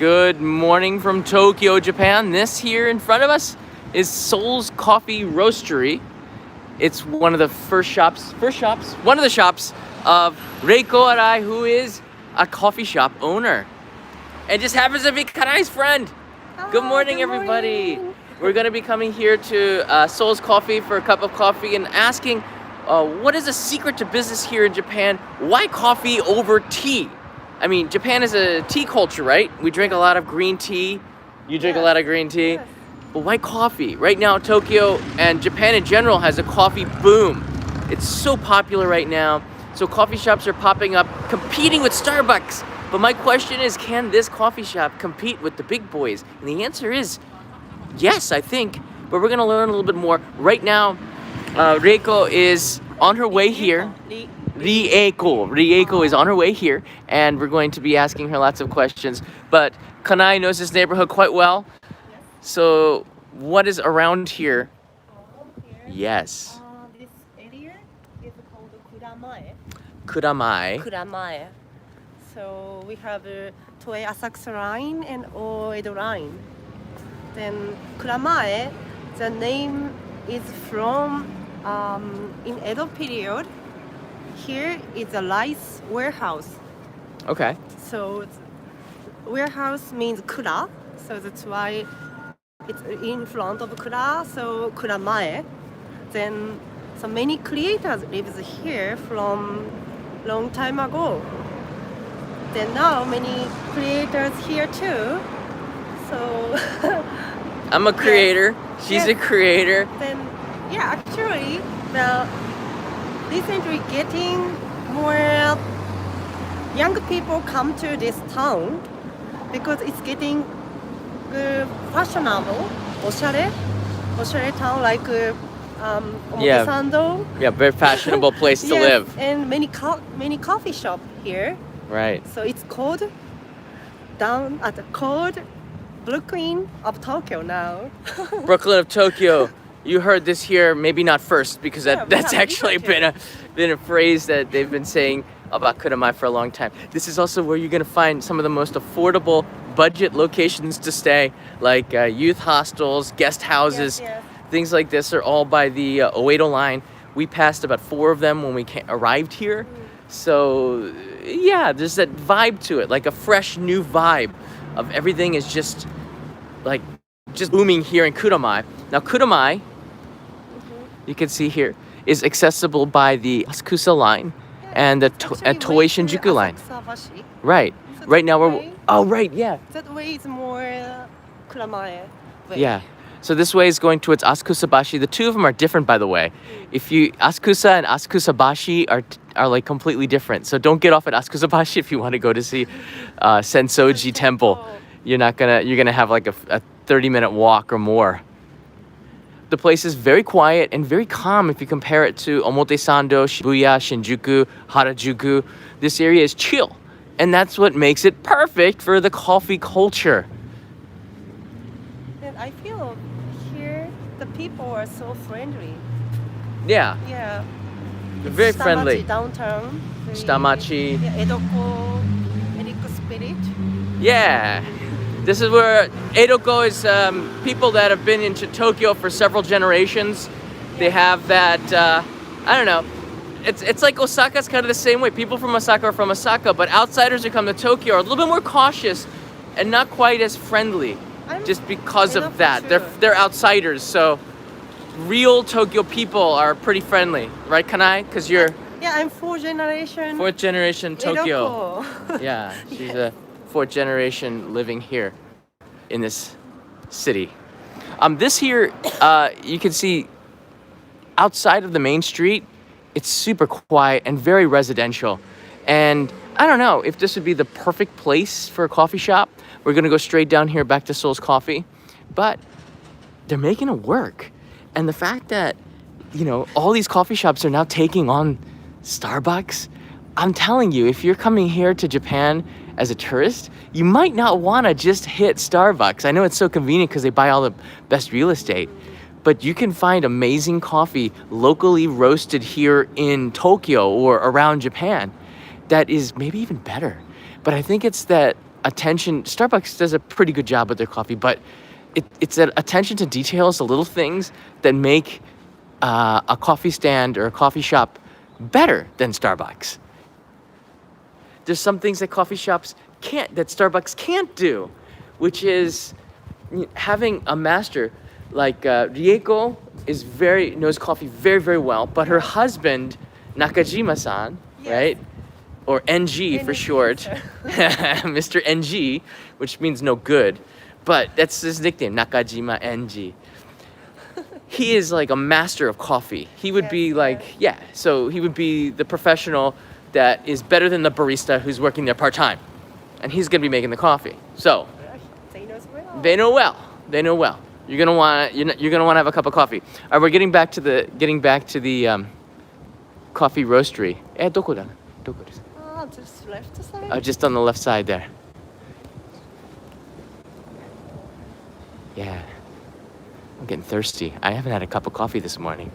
Good morning from Tokyo, Japan. This here in front of us is Seoul's Coffee Roastery. It's one of the one of the shops of Rieko Arai, who is a coffee shop owner. And just happens to be Kanai's friend. Good morning, everybody. We're going to be coming here to Seoul's Coffee for a cup of coffee and asking what is the secret to business here in Japan? Why coffee over tea? I mean, Japan is a tea culture, right? We drink a lot of green tea. You drink a lot of green tea. Yes. But why coffee? Right now, Tokyo and Japan in general has a coffee boom. It's so popular right now. So coffee shops are popping up, competing with Starbucks. But my question is, can this coffee shop compete with the big boys? And the answer is yes, I think. But we're gonna learn a little bit more. Right now, Rieko is on her way here. Rieko is on her way here, and we're going to be asking her lots of questions. But Kanai knows this neighborhood quite well. So, what is around here? Yes. This area is called Kuramae. Kuramae. So we have Toei Asakusa line and Oedo line. Then Kuramae, the name is from in Edo period. Here is a rice warehouse. Okay. So warehouse means kura, so that's why it's in front of kura, so Kuramae. Then so many creators lives here from long time ago. Then now many creators here too. So I'm a creator. Yes. She's a creator. Then actually the recently getting more young people come to this town because it's getting fashionable, oshare town like Omotesando. Yeah, very fashionable place to Yes, live. and many coffee shop here. Right. So it's called Brooklyn of Tokyo now. Brooklyn of Tokyo. You heard this here, maybe not first, because that's actually been a phrase that they've been saying about Kuramae for a long time. This is also where you're gonna find some of the most affordable budget locations to stay, like youth hostels, guest houses, things like this are all by the Oedo line. We passed about 4 of them when we arrived here. So yeah, there's that vibe to it, like a fresh new vibe of everything is just booming here in Kuramae. Now Kuramae, you can see here, is accessible by the Asakusa line and the Toei Shinjuku line. Right. Right now we're... Oh, right, yeah. That way is more Kuramae way. Yeah. So this way is going towards Asakusabashi. The two of them are different, by the way. Asakusa and Asakusabashi are like completely different. So don't get off at Asakusabashi if you want to go to see Sensoji Temple. You're gonna have like a 30-minute walk or more. The place is very quiet and very calm if you compare it to Omotesando, Shibuya, Shinjuku, Harajuku. This area is chill, and that's what makes it perfect for the coffee culture. And I feel here the people are so friendly. Yeah. Yeah. They're very friendly. Downtown. Shitamachi. Yeah, Edoko spirit. Yeah. This is where Edoko is people that have been into Tokyo for several generations. They have that, I don't know, it's like Osaka's kind of the same way. People from Osaka are from Osaka, but outsiders who come to Tokyo are a little bit more cautious and not quite as friendly just because of that. They're outsiders, so real Tokyo people are pretty friendly. Right, Kanai? Because you're... Yeah, I'm 4th generation Tokyo. Edoko. Yeah, she's a 4th generation living here in this city. This here, you can see outside of the main street, it's super quiet and very residential. And I don't know if this would be the perfect place for a coffee shop. We're gonna go straight down here back to Seoul's Coffee, but they're making it work. And the fact that, all these coffee shops are now taking on Starbucks, I'm telling you, if you're coming here to Japan as a tourist, you might not want to just hit Starbucks. I know it's so convenient because they buy all the best real estate, but you can find amazing coffee locally roasted here in Tokyo or around Japan that is maybe even better. But I think it's that attention. Starbucks does a pretty good job with their coffee, but it's that attention to details, the little things that make a coffee stand or a coffee shop better than Starbucks. There's some things that coffee shops can't, that Starbucks can't do, which is having a master like Rieko knows coffee very, very well, but her husband, Nakajima-san, Yes. right? Or NG for NG, short, sir. Mr. NG, which means no good, but that's his nickname, Nakajima NG. He is like a master of coffee. He would Yes, be yes. like, yeah, so he would be the professional that is better than the barista who's working there part-time. And he's gonna be making the coffee. So, They know well. they know well. They know well. You're gonna want to have a cup of coffee. All right, we're getting back to the coffee roastery. どこだ? どこです? Just left side. Just on the left side there. Yeah. I'm getting thirsty. I haven't had a cup of coffee this morning.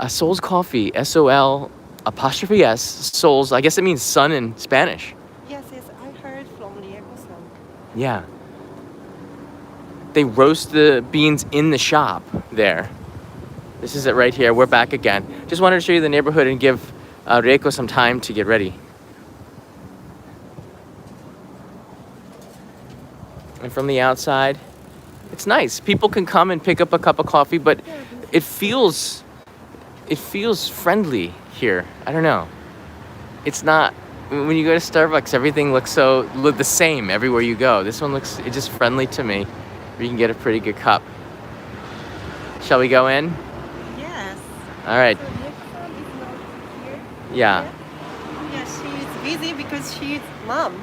Seoul's coffee, S-O-L apostrophe S, Seoul's, I guess it means sun in Spanish. Yes, I heard from Rieko-san. Yeah. They roast the beans in the shop there. This is it right here. We're back again. Just wanted to show you the neighborhood and give Rieko some time to get ready. And from the outside, it's nice. People can come and pick up a cup of coffee, but it feels friendly here. I don't know. It's not, when you go to Starbucks, everything looks the same everywhere you go. This one looks just friendly to me. You can get a pretty good cup. Shall we go in? Yes. All right. So Rieko-san is not here. Yeah. Yeah, she's busy because she's mom.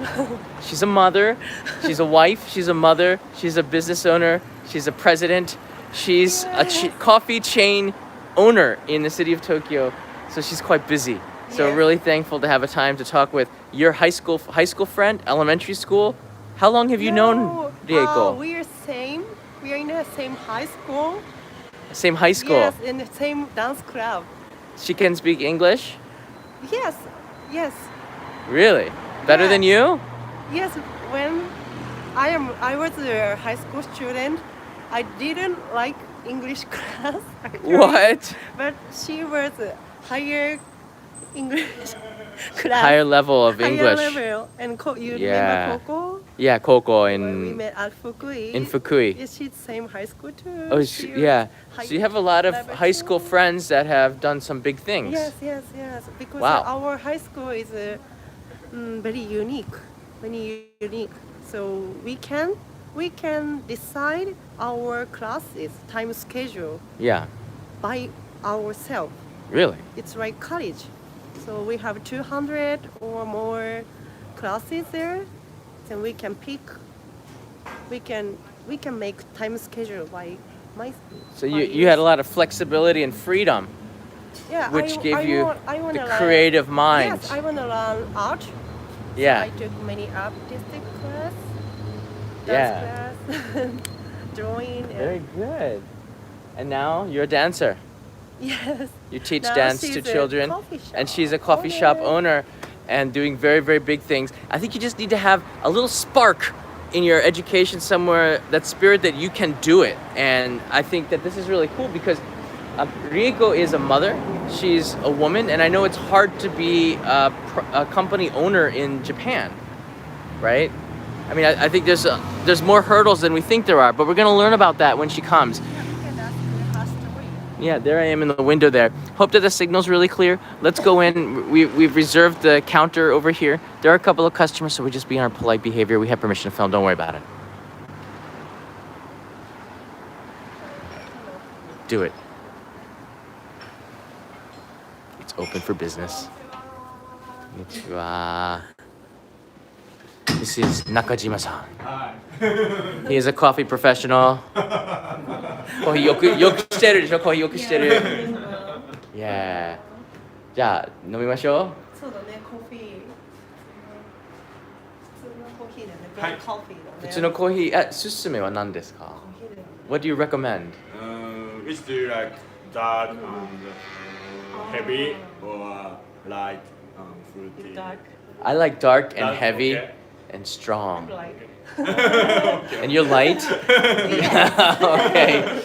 She's a mother. She's a wife. She's a mother. She's a business owner. She's a president. She's a coffee chain owner in the city of Tokyo. So she's quite busy. So Yes. really thankful to have a time to talk with your high school friend, elementary school. How long have you known Rieko? We are same. We are in the same high school. Same high school. Yes, in the same dance club. She can speak English? Yes, yes, Really? Better Yeah. than you? yes. When I was a high school student, I didn't like English class. Actually, What? But she was a higher English class. Higher level of Higher English. level. And you Yeah. remember Coco? Yeah, Koko When we in met at Fukui. Fukui. Yes, she's same high school too. Oh, She was yeah. So you have a lot of level high school two. friends that have done some big things. Yes, yes, yes. Because Wow. our high school is very unique, So we can decide our classes time schedule Yeah. by ourselves. Really? It's like college. So we have 200 or more classes there. Then we can pick. We can make time schedule by my. So you had a lot of flexibility and freedom, Yeah, which I gave you I wanna the learn- creative mind. Yes, I want to learn art. Yeah. I took many artistic class, Yeah. dance class, drawing. Very good. And now you're a dancer. Yes. You teach Now dance to she's a children, coffee shop and she's a coffee shop owner and doing very, very big things. I think you just need to have a little spark in your education somewhere, that spirit that you can do it. And I think that this is really cool because Rieko is a mother, she's a woman, and I know it's hard to be a company owner in Japan, right? I mean, I think there's more hurdles than we think there are, but we're gonna learn about that when she comes. Yeah, there I am in the window there. Hope that the signal's really clear. Let's go in. We've reserved the counter over here. There are a couple of customers, so we just be on our polite behavior. We have permission to film. Don't worry about it. Do it. It's open for business. Konnichiwa. This is Nakajima-san. He is a coffee professional. コーヒーよくしてるでしょ。コーヒーよくしてる。Yeah. じゃあ飲みましょう。そうだね、コーヒー。普通のコーヒーだね。ブラックコーヒーだね。普通のコーヒー、おすすめは何ですか？ What do you recommend? Which do you like? Dark and heavy or light and fruity? Dark. I like dark and Dark, heavy okay. and strong. Like, Okay. And you're light? Okay.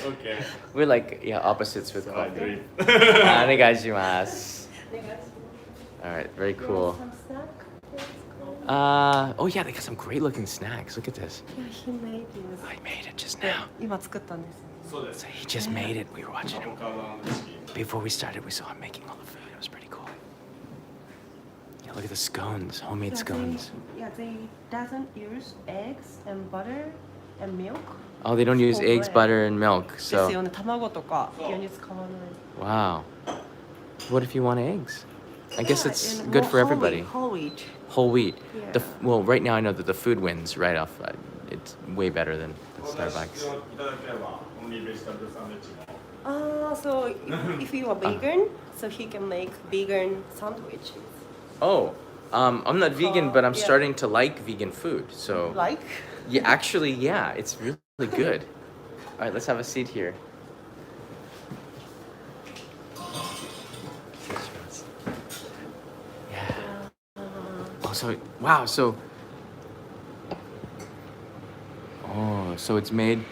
Okay. We're like, yeah, opposites with So I coffee. drink. Onegaishimasu. Alright, very cool. some snack? Oh yeah, they got some great looking snacks. Look at this. Yeah, he made this. I made it just now. 今作ったんです。そうです。 So he just made it. We were watching him. アボカドのチキン。 Before we started, we saw him making all the food. It was pretty cool. Yeah, look at the scones, homemade scones. They doesn't use eggs and butter and milk. Oh, they don't use Oh, eggs, right. butter, and milk. です So, よね。卵とか牛乳使わない。 wow. What if you want eggs? I guess Yeah, it's and good more for everybody. Whole wheat. Whole wheat. Yeah. Well, right now I know that the food wins right off. It's way better than お出し Starbucks. をいただければ、オンリーベジタブルサンドイッチも。 So if you are vegan, so he can make vegan sandwiches. Oh, I'm not vegan, but I'm yeah. starting to like vegan food. So, Like? yeah, actually, yeah, it's really good. All right, let's have a seat here. Yeah. Oh, so wow, so. Oh, so it's made.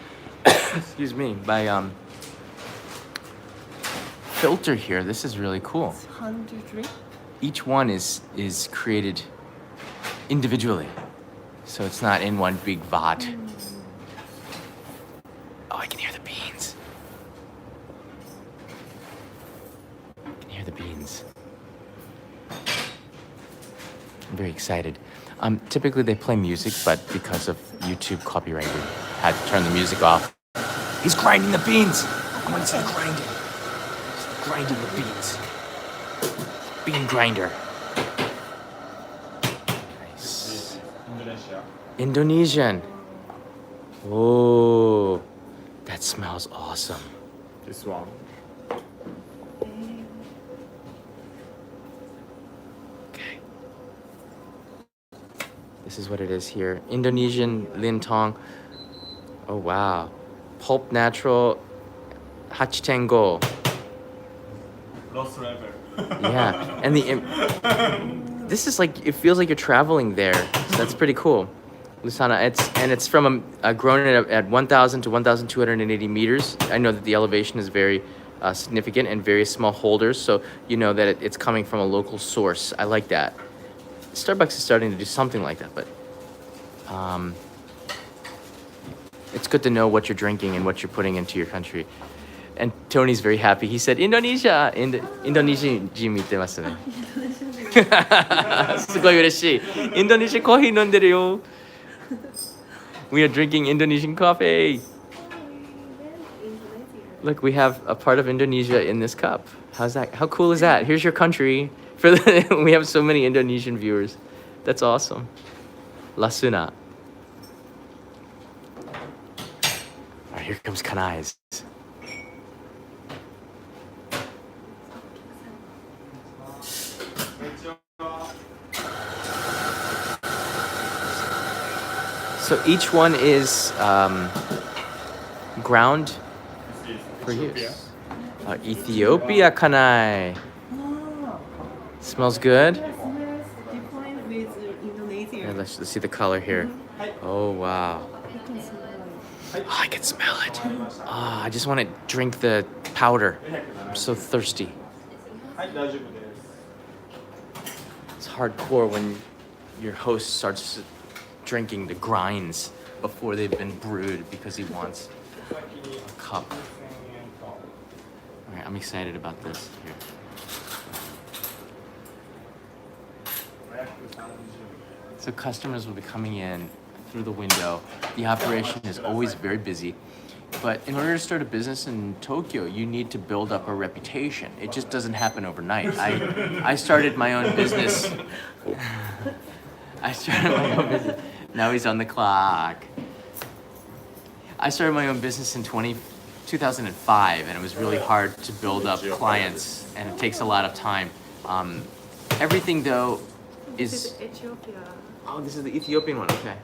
Excuse me, by filter here. This is really cool. 100 Each one is created individually, so it's not in one big vat. Oh, I can hear the beans. I can hear the beans. I'm very excited. Typically they play music, but because of YouTube copyright, we had to turn the music off. He's grinding the beans. I want to see the grinding. He's grinding the beans. Bean grinder. Nice. インドネシア。 Indonesian. Oh, that smells awesome. This one. Okay. This is what it is here. Indonesian lintong. Oh wow. Pulp natural hachitengo. Lost level. Yeah, and this is like, it feels like you're traveling there. So that's pretty cool. Lusana, it's from grown at 1,000 to 1,280 meters. I know that the elevation is very significant and very small holders, so you know that it's coming from a local source. I like that. Starbucks is starting to do something like that, but it's good to know what you're drinking and what you're putting into your country. And Tony's very happy. He said, Indonesia! Indonesian人見てますね。すごい嬉しい。Indonesian coffee 飲んでるよ。We are drinking Indonesian coffee. Look, we have a part of Indonesia in this cup. How's that? How cool is that? Here's your country. We have so many Indonesian viewers. That's awesome. Lasuna. All right, here comes Kanai's. So each one is ground for use. Ethiopia kanai. Smells good. Different with Indonesia. Yeah, let's see the color here. Oh wow. Oh, I can smell it. Oh, I just want to drink the powder. I'm so thirsty. はい、大丈夫です。 It's hardcore when your host starts drinking the grinds before they've been brewed because he wants a cup. All right, I'm excited about this. Here. So customers will be coming in through the window. The operation is always very busy. But in order to start a business in Tokyo, you need to build up a reputation. It just doesn't happen overnight. I started my own business. I started my own business. Now he's on the clock. I started my own business in 2005, and it was really hard to build up clients, and it takes a lot of time. Everything, though, This is... is Ethiopia. Oh, this is the Ethiopian one. Okay.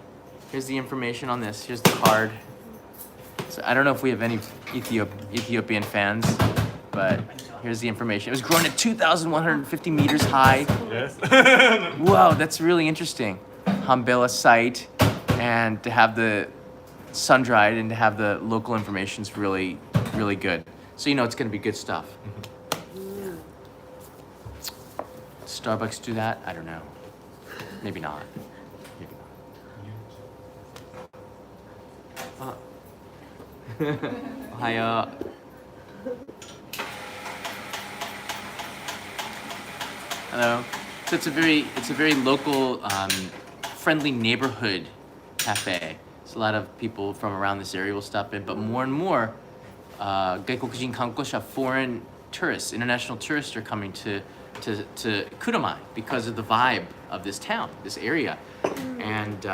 Here's the information on this. Here's the card. So I don't know if we have any Ethiopian fans. but here's the information. It was grown at 2,150 meters high. Yes. Wow, that's really interesting. Hambela site, and to have the sun-dried and to have the local information is really, really good. So you know it's going to be good stuff. Starbucks do that? I don't know. Maybe not. Maybe not. Ohio. Hello. So it's a very local, friendly neighborhood cafe. So a lot of people from around this area will stop in, but more and more, gaikokujin kankosha, foreign tourists, international tourists are coming to Kuramae because of the vibe of this town, this area. And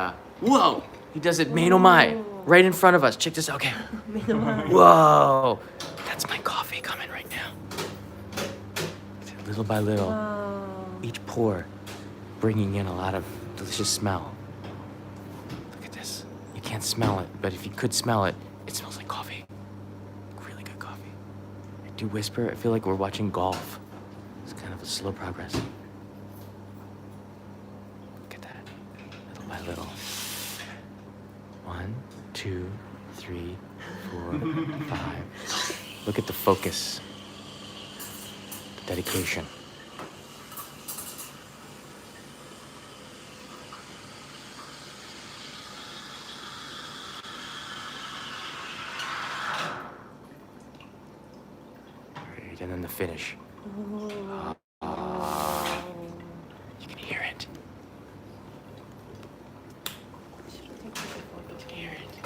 whoa, he does it meinomai, right in front of us. Check this out. Okay. Whoa, that's my coffee coming right now. Little by little, each pour bringing in a lot of delicious smell. Look at this. You can't smell it, but if you could smell it, it smells like coffee. Really good coffee. I do whisper. I feel like we're watching golf. It's kind of a slow progress. Look at that. Little by little. 1, 2, 3, 4, 5. Look at the focus. The dedication. Right, and then the finish. You can hear it. You can hear it.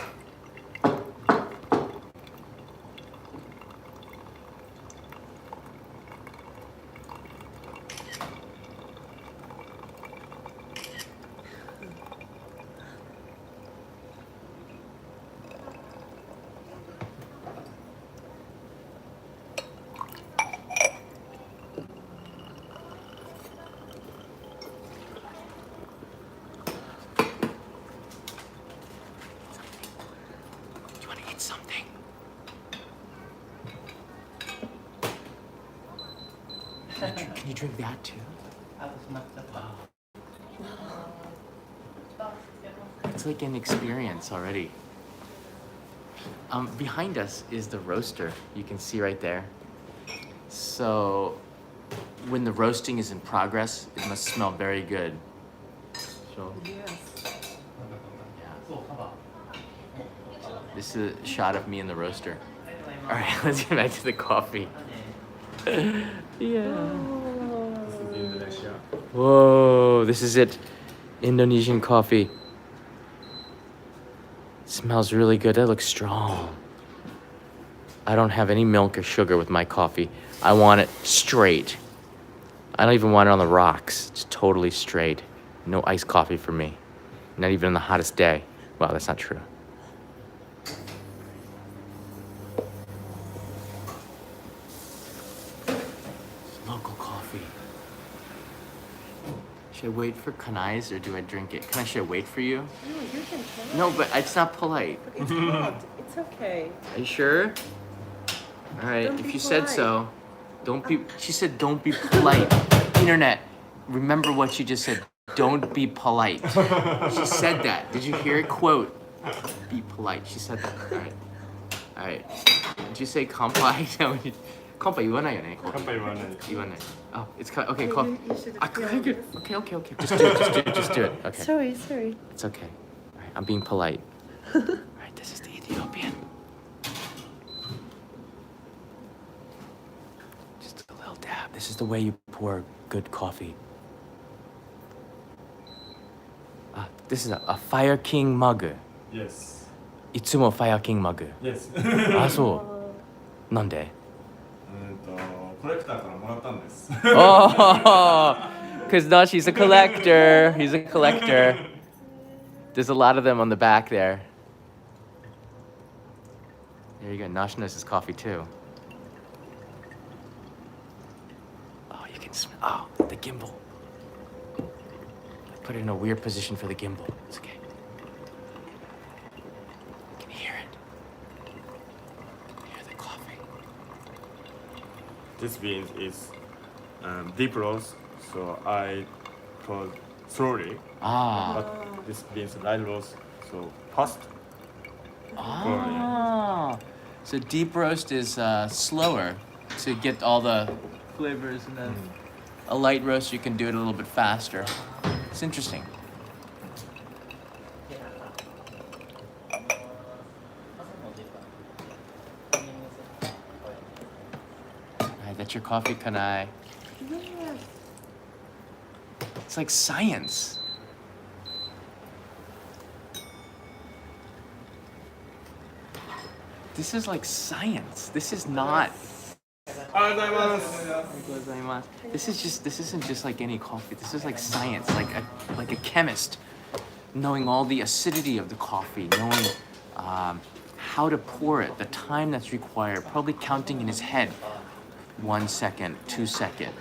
Something. Can you drink that too? Wow. It's like an experience already. Behind us is the roaster. You can see right there. So when the roasting is in progress, it must smell very good. So, Yes. this is a shot of me in the roaster. All right, let's get back to the coffee. Yeah. This is Indonesia. Whoa, this is it. Indonesian coffee. Smells really good. That looks strong. I don't have any milk or sugar with my coffee. I want it straight. I don't even want it on the rocks. It's totally straight. No iced coffee for me. Not even on the hottest day. Well, that's not true. Local coffee. Should I wait for kanais or do I drink it? Should I wait for you? No, you can try. No, but it's not polite. It's hot. It's okay. Are you sure? All right, Don't if be you said polite. so. Don't be, she said don't be polite. Internet, remember what she just said. Don't be polite. She said that. Did you hear it? Quote. Be polite. She said that. All right. All right. Did you say kampai? Kampai 言わないよね。乾杯言わない。言わない. Oh, it's okay. Call. You should Okay. film this. Okay. Just do it. Okay. Sorry. It's okay. All right, I'm being polite. All right, this is the Ethiopian. Just a little dab. This is the way you pour good coffee. This is a Fire King mug. Yes. いつも Fire King mug. Yes. あ、そう。なんで？コレクターからもらったんです。Oh, because Nashi's a collector. He's a collector. There's a lot of them on the back there. There you go. Nash knows his coffee too. Oh, you can smell. Oh, the gimbal. I put it in a weird position for the gimbal. It's okay. You can hear it. Hear the coffee. this bean is deep roast, so I put slowly. Ah. But this bean is light roast, so fast. Ah. So deep roast is slower to get all the flavors, and then a light roast you can do it a little bit faster. It's interesting. Alright, that's your coffee, Kanai. Yes. It's like science. This is like science. This is not. This isn't just like any coffee. This is like science, like a chemist, knowing all the acidity of the coffee, knowing how to pour it, the time that's required, probably counting in his head, 1 second, 2 second.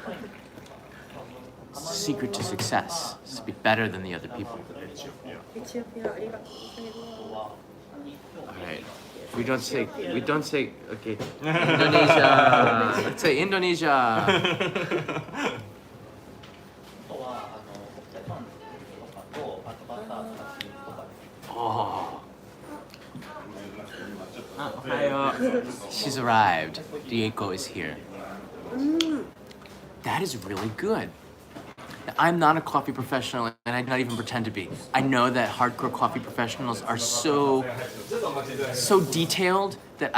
Secret to success is to be better than the other people. All right. We don't say okay. Indonesia. Let's say Indonesia. Oh. She's arrived. Rieko is here. That is really good. I'm not a coffee professional, and I do not even pretend to be. I know that hardcore coffee professionals are so detailed that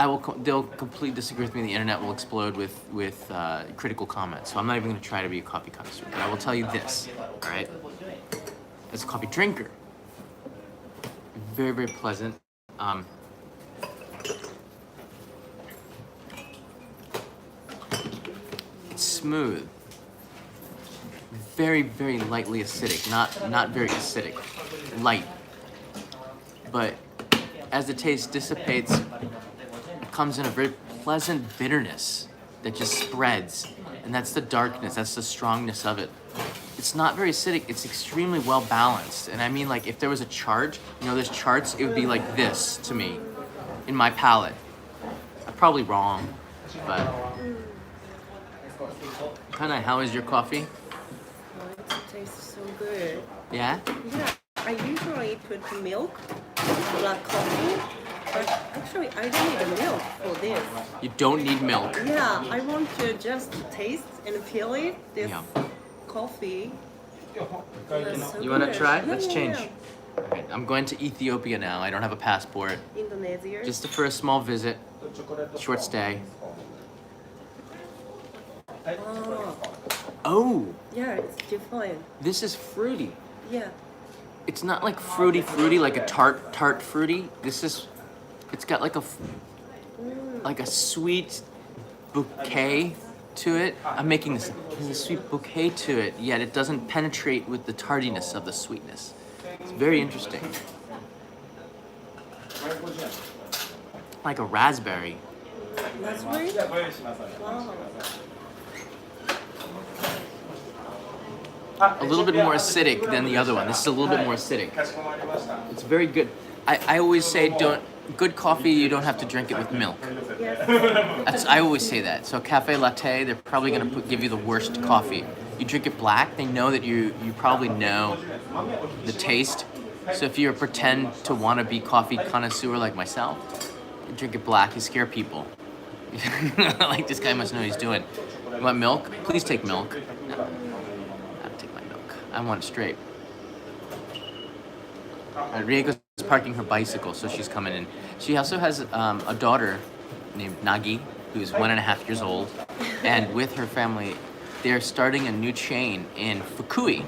they'll completely disagree with me. The internet will explode with critical comments. So I'm not even going to try to be a coffee connoisseur. But I will tell you this, all right? As a coffee drinker, very, very pleasant. It's smooth. Very, very lightly acidic, not very acidic, light. But as the taste dissipates, it comes in a very pleasant bitterness that just spreads, and that's the darkness, that's the strongness of it. It's not very acidic, it's extremely well balanced. And I mean, like, if there was a chart, there's charts, it would be like this to me, in my palate. I'm probably wrong, but... Kanai, how is your coffee? It tastes so good. Yeah? Yeah, I usually put milk in black coffee, but actually I don't need milk for this. You don't need milk. Yeah, I want to just taste and feel it. This coffee. So You want to good. try? Yeah, Let's yeah, change. yeah. All right, I'm going to Ethiopia now. I don't have a passport. Indonesia. Just for a small visit, short stay. Oh, Yeah, it's different. this is fruity. Yeah. It's not like fruity like a tart fruity. It's got like a sweet bouquet to it. I'm making this. There's a sweet bouquet to it, yet it doesn't penetrate with the tardiness of the sweetness. It's very interesting. Like a raspberry. Raspberry? Wow. A little bit more acidic than the other one. This is a little bit more acidic. It's very good. I always say good coffee, you don't have to drink it with milk. Yes. I always say that. So cafe latte, they're probably going to give you the worst coffee. You drink it black, they know that you probably know the taste. So if you pretend to want to be coffee connoisseur like myself, you drink it black, you scare people. Like, this guy must know what he's doing. You want milk? Please take milk. No. I want it straight. Rieko's parking her bicycle, so she's coming in. She also has a daughter named Nagi, who's 1.5 years old, and with her family, they're starting a new chain in Fukui,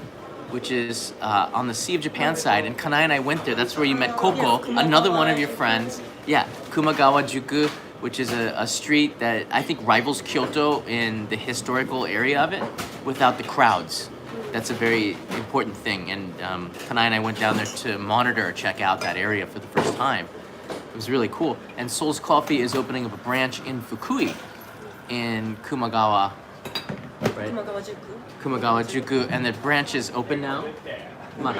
which is on the Sea of Japan side. And Kanai and I went there. That's where you met Koko, another one of your friends. Yeah, Kumagawa Juku, which is a street that I think rivals Kyoto in the historical area of it, without the crowds. That's a very important thing, and Kanai and I went down there to monitor, check out that area for the first time. It was really cool. And Seoul's Coffee is opening up a branch in Fukui, in Kumagawa, right? Kumagawa Juku, and the branch is open now. No,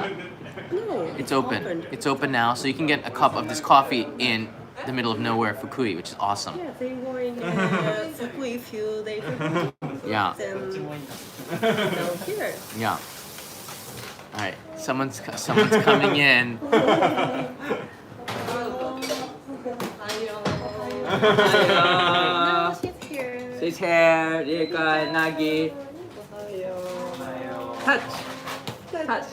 It's open. It's open now, so you can get a cup of this coffee in the middle of nowhere, Fukui, which is awesome. Yeah, they were in Fukui few days ago. Yeah. Then down here. Yeah. All right. Someone's coming in. Oh, no, she's here. She's here. Rieko, Nagi. Touch. Touch.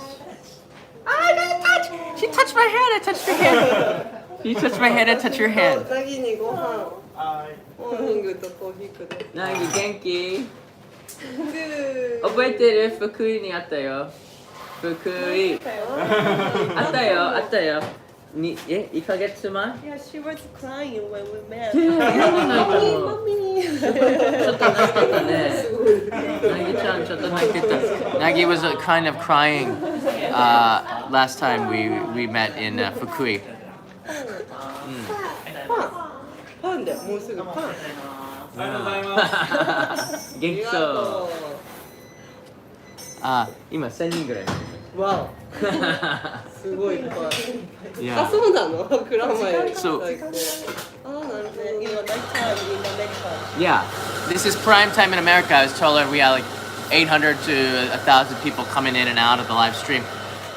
I got touch. She touched my hand. I touched her hand. You touched my hand. I touched your hand. ナギにご飯、モーニングとコーヒーください。 Nagi, genki. グー。覚えてる？福井にあったよ。福井。あったよ。あったよ。1ヶ月前？ Yeah, she was crying when we met. Yeah, Mommy, mommy. ちょっと泣いてたね。Nagiちゃんちょっと泣いてた。Nagi was kind of crying last time we met in Fukui. パンだよ、もうすぐパン。ありがとうございます。元気そう。今1000人ぐらい。わお。すごいいっぱい。Yeah. あ、そうなの？蔵前。そう。あ、なるほど。今大体みんなメリカ。 Yeah, this is prime time in America. I was told we had like 800 to 1,000 people coming in and out of the live stream.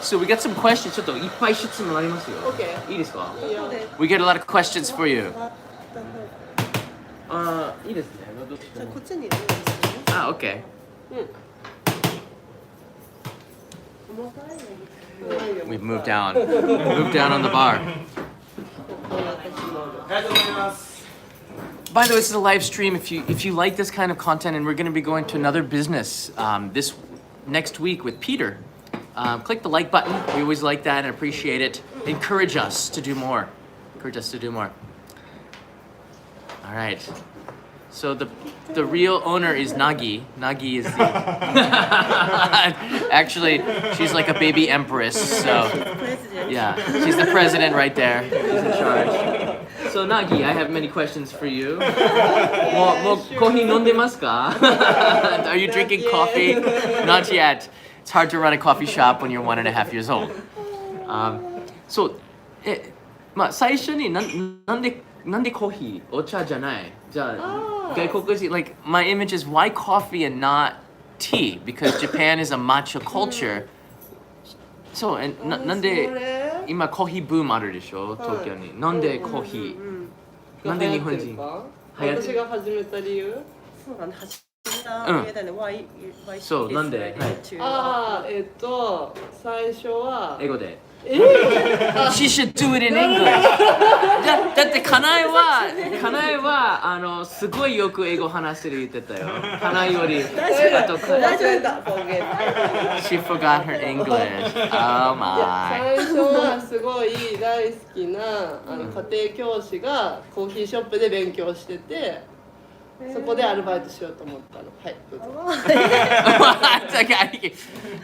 So we got some questions. ちょっといっぱい質問ありますよ。Okay. いいですか？いいよ。 We get a lot of questions for you. いいですね。じゃあこっちにいるんですね。Okay. 重たいね。 We've moved down. Moved down on the bar. ありがとうございます。 By the way, this is a live stream. If you like this kind of content, and we're going to be going to another business this next week with Peter, click the like button. We always like that and appreciate it. Encourage us to do more. Encourage us to do more. All right. So the real owner is Nagi. Nagi is the actually she's like a baby empress. So President. yeah, she's the president right there. She's in charge. So Nagi, I have many questions for you. Mo coffee 飲んでますか? Are you drinking coffee? Not yet. It's hard to run a coffee shop when you're 1.5 years old. So まあ最初になんでコーヒーお茶じゃないじゃあ外国人 like my image is why coffee and not tea because Japan is a matcha culture. So なんで今コーヒーブームあるでしょ東京になんでコーヒーなんで日本人私が始めた理由そうだね始めた理由だね why そうなんで最初は英語でShe should do it in English. だってかなえはすごいよく英語話せる言ってたよ。かなえより大丈夫だ She forgot her English. Oh my. 最初はすごい大好きな家庭教師がコーヒーショップで勉強しててそこでアルバイトしようと思ったの。はい、どうぞ。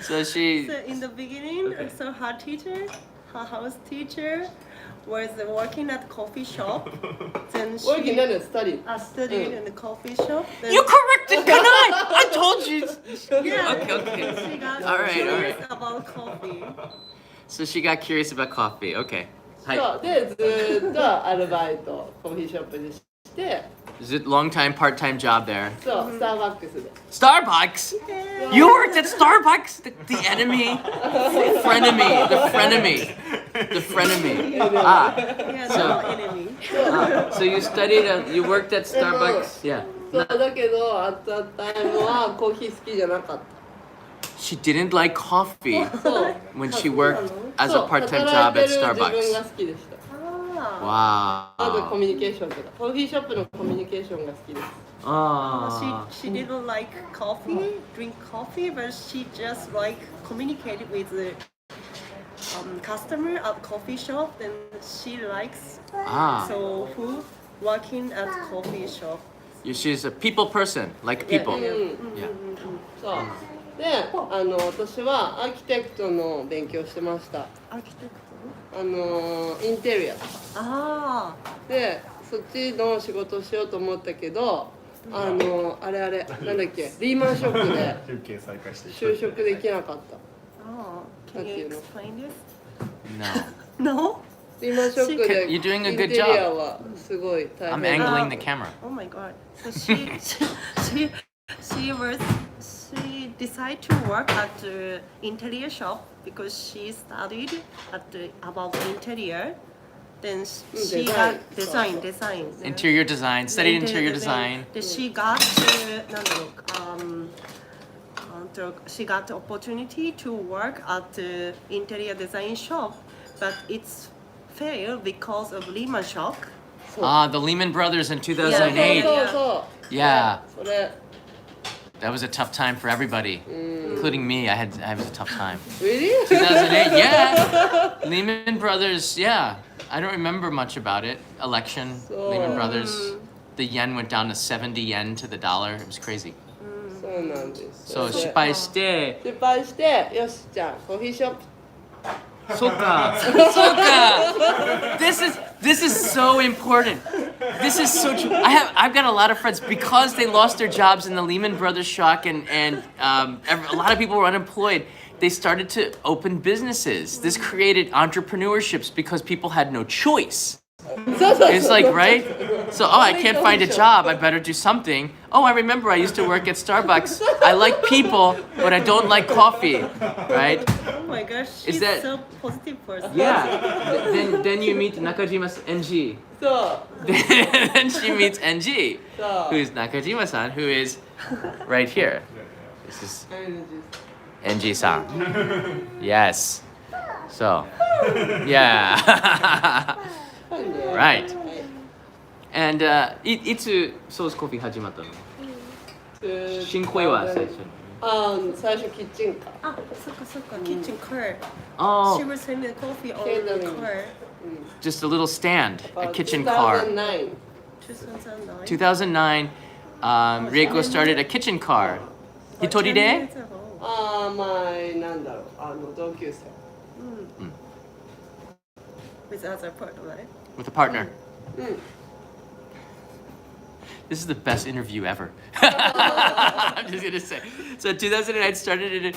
So she. So in the beginning, so her house teacher, was working at coffee shop. Then she Working at a study. Studied in the coffee shop. Then, You corrected Kanai! I told you! yeah, Okay. She got All curious right. about coffee. So she got curious about coffee. Okay. そうでずっとアルバイトコーヒーショップでして。 Is it long time, part time job there? そう、スターバックスで。Starbucks? You worked at Starbucks? The enemy? Frenemy. The frenemy. The frenemy. Yeah, So- no enemy. So you studied, you worked at Starbucks? Yeah. そうだけど、アットタイムはコーヒー好きじゃなかった。 She didn't like coffee そう。 when she worked as そ a う part-time job at 働いてる自分が Starbucks. 好きでした。Wow. あとコミュニケーションとか、コーヒーショップのコミュニケーションが好きです。Ah. She didn't like coffee, drink coffee, but she just like communicated with the customer at coffee shop. Then she likes so who working at coffee shop. She's a people person, like people. Yeah. Yeah. そう。で、私はアーキテクトの勉強してました。アーキテクト？インテリア。ああ。で、そっちの仕事をしようと思ったけど、あれなんだっけ、リーマンショックで就職できなかった。No. No? リーマンショックで You're doing a イン good テリア job. はすごい大 I'm 変。 angling the camera. Oh my god. So she decided to work at the interior shop because she studied at the about interior. Then she got design. Interior design, studied interior design. Then she got she got the opportunity to work at the interior design shop, but it's failed because of Lehman shock. The Lehman Brothers in そう 2008. そうそう Yeah, それ that was a tough time for everybody, including me. I was a tough time. Really? 2008, yeah. Lehman Brothers, yeah. I don't remember much about it. Election, Lehman Brothers. The yen went down to 70 yen to the dollar. It was crazy. そうなんです So 失敗して失敗してよしじゃあコーヒーショップ Soka. This is so important. This is so true. I've got a lot of friends because they lost their jobs in the Lehman Brothers shock and a lot of people were unemployed. They started to open businesses. This created entrepreneurships because people had no choice. It's like, right? So, I can't find a job. I better do something. Oh, I remember I used to work at Starbucks. I like people, but I don't like coffee, right? Oh my gosh, Is she's that- so positive person. Yeah. Then you meet Nakajima's NG. そう Then she meets NG, そう who's Nakajima-san, who is right here. This is NG-san. Yes. So, yeah. Right. And いつソースコーヒー始まったの？新小岩最初に。最初キッチンカー Ah, kitchen car. She Oh, was selling the coffee on Catering. the car. just a little stand, a kitchen car. 2009 2009. 2009, Rieko started a kitchen car. Hitori de? 前なんだろう同級生 With other partner, right? With a partner. うん This is the best interview ever. I'm just gonna say. So 2009 started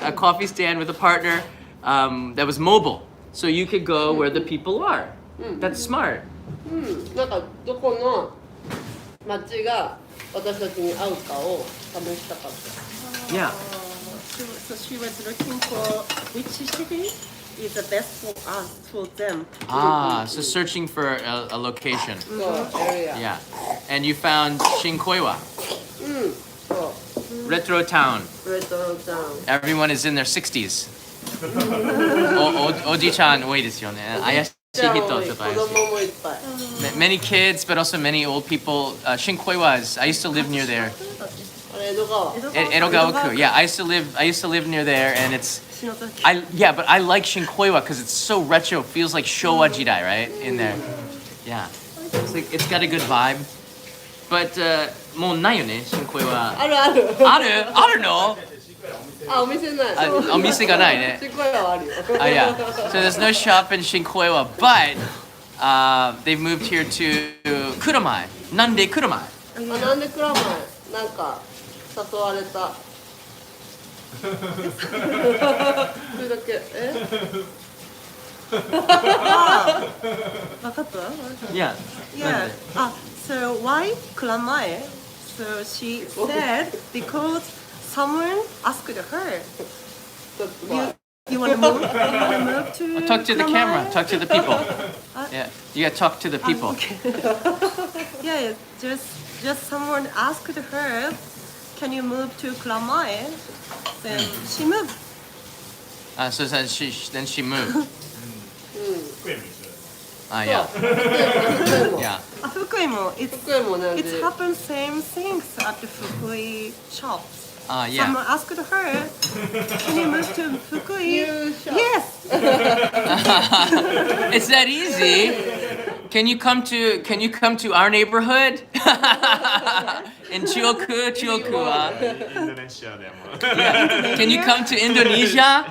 a coffee stand with a partner that was mobile, so you could go where the people are. That's smart. なんかどこの町が私たちに合うかを試したかった Yeah. So she was looking for which city is the best for us, for them. So searching for a location. そうエリア Yeah. And you found Shinkoiwa, うんそう retro town. レトロタウン Everyone is in their 60s. おじいちゃん多いですよね。怪しい人ちょっと怪しい。子供もいっぱい Many kids, but also many old people. Shinkoiwa is. I used to live near there. あれ江戸川 Edogawa-ku. Yeah, I used to live near there, and it's. Shinotaki. But I like Shinkoiwa because it's so retro. Feels like Showa Jidai, right? In there. Yeah. It's got a good vibe. But もうないよね、Shinkoiwa. あるあるあるの？あお店ないお店がないね。ちっこいはあるよ Yeah. So there's no shop in Shinkoiwa, but they've moved here to Kuramae. Nande Kuramae. なんで蔵前なんか誘われたそれだけWakata? Yeah. Yeah. So why Kuramae? So she said because someone asked her, ちょっとまあ you want to move? You want to move to? Talk to the Kuramae? camera. Talk to the people. Yeah. You gotta talk to the people. Okay. Yeah, just someone asked her, can you move to Kuramae? Then she moved. So then she moved. 福山一緒だよ Yeah. 福 Yeah. Fukui it's 井もなん it で happens same things at the Fukui shops. Yeah. Someone asked her, can you move to Fukui? New shop. Yes. It's that easy. Can you come to our neighborhood? In Chioku, インドネシアでも Can you come to Indonesia?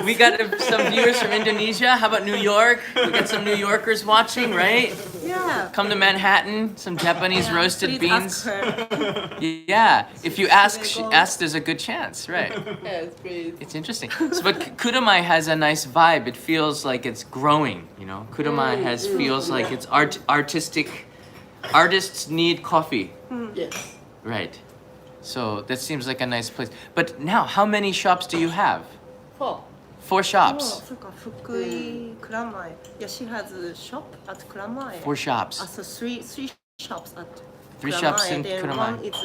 We got some viewers from Indonesia. How about New York? We got some New Yorkers watching, right? Yeah. Yeah. Come to Manhattan, some Japanese Yeah, roasted please beans. ask her. Yeah, if you ask, there's a good chance, right? Yes, please. It's interesting. So, but Kuramae has a nice vibe. It feels like it's growing, you know. Kuramae feels like it's artistic. Artists need coffee, Yes. right? So that seems like a nice place. But now, how many shops do you have? 4. 4 Oh, shops. そうか、福井、Kuramae. Yeah, she has a shop at Kuramae. 4 shops. So three shops at 3 shops in then Kuramae. one is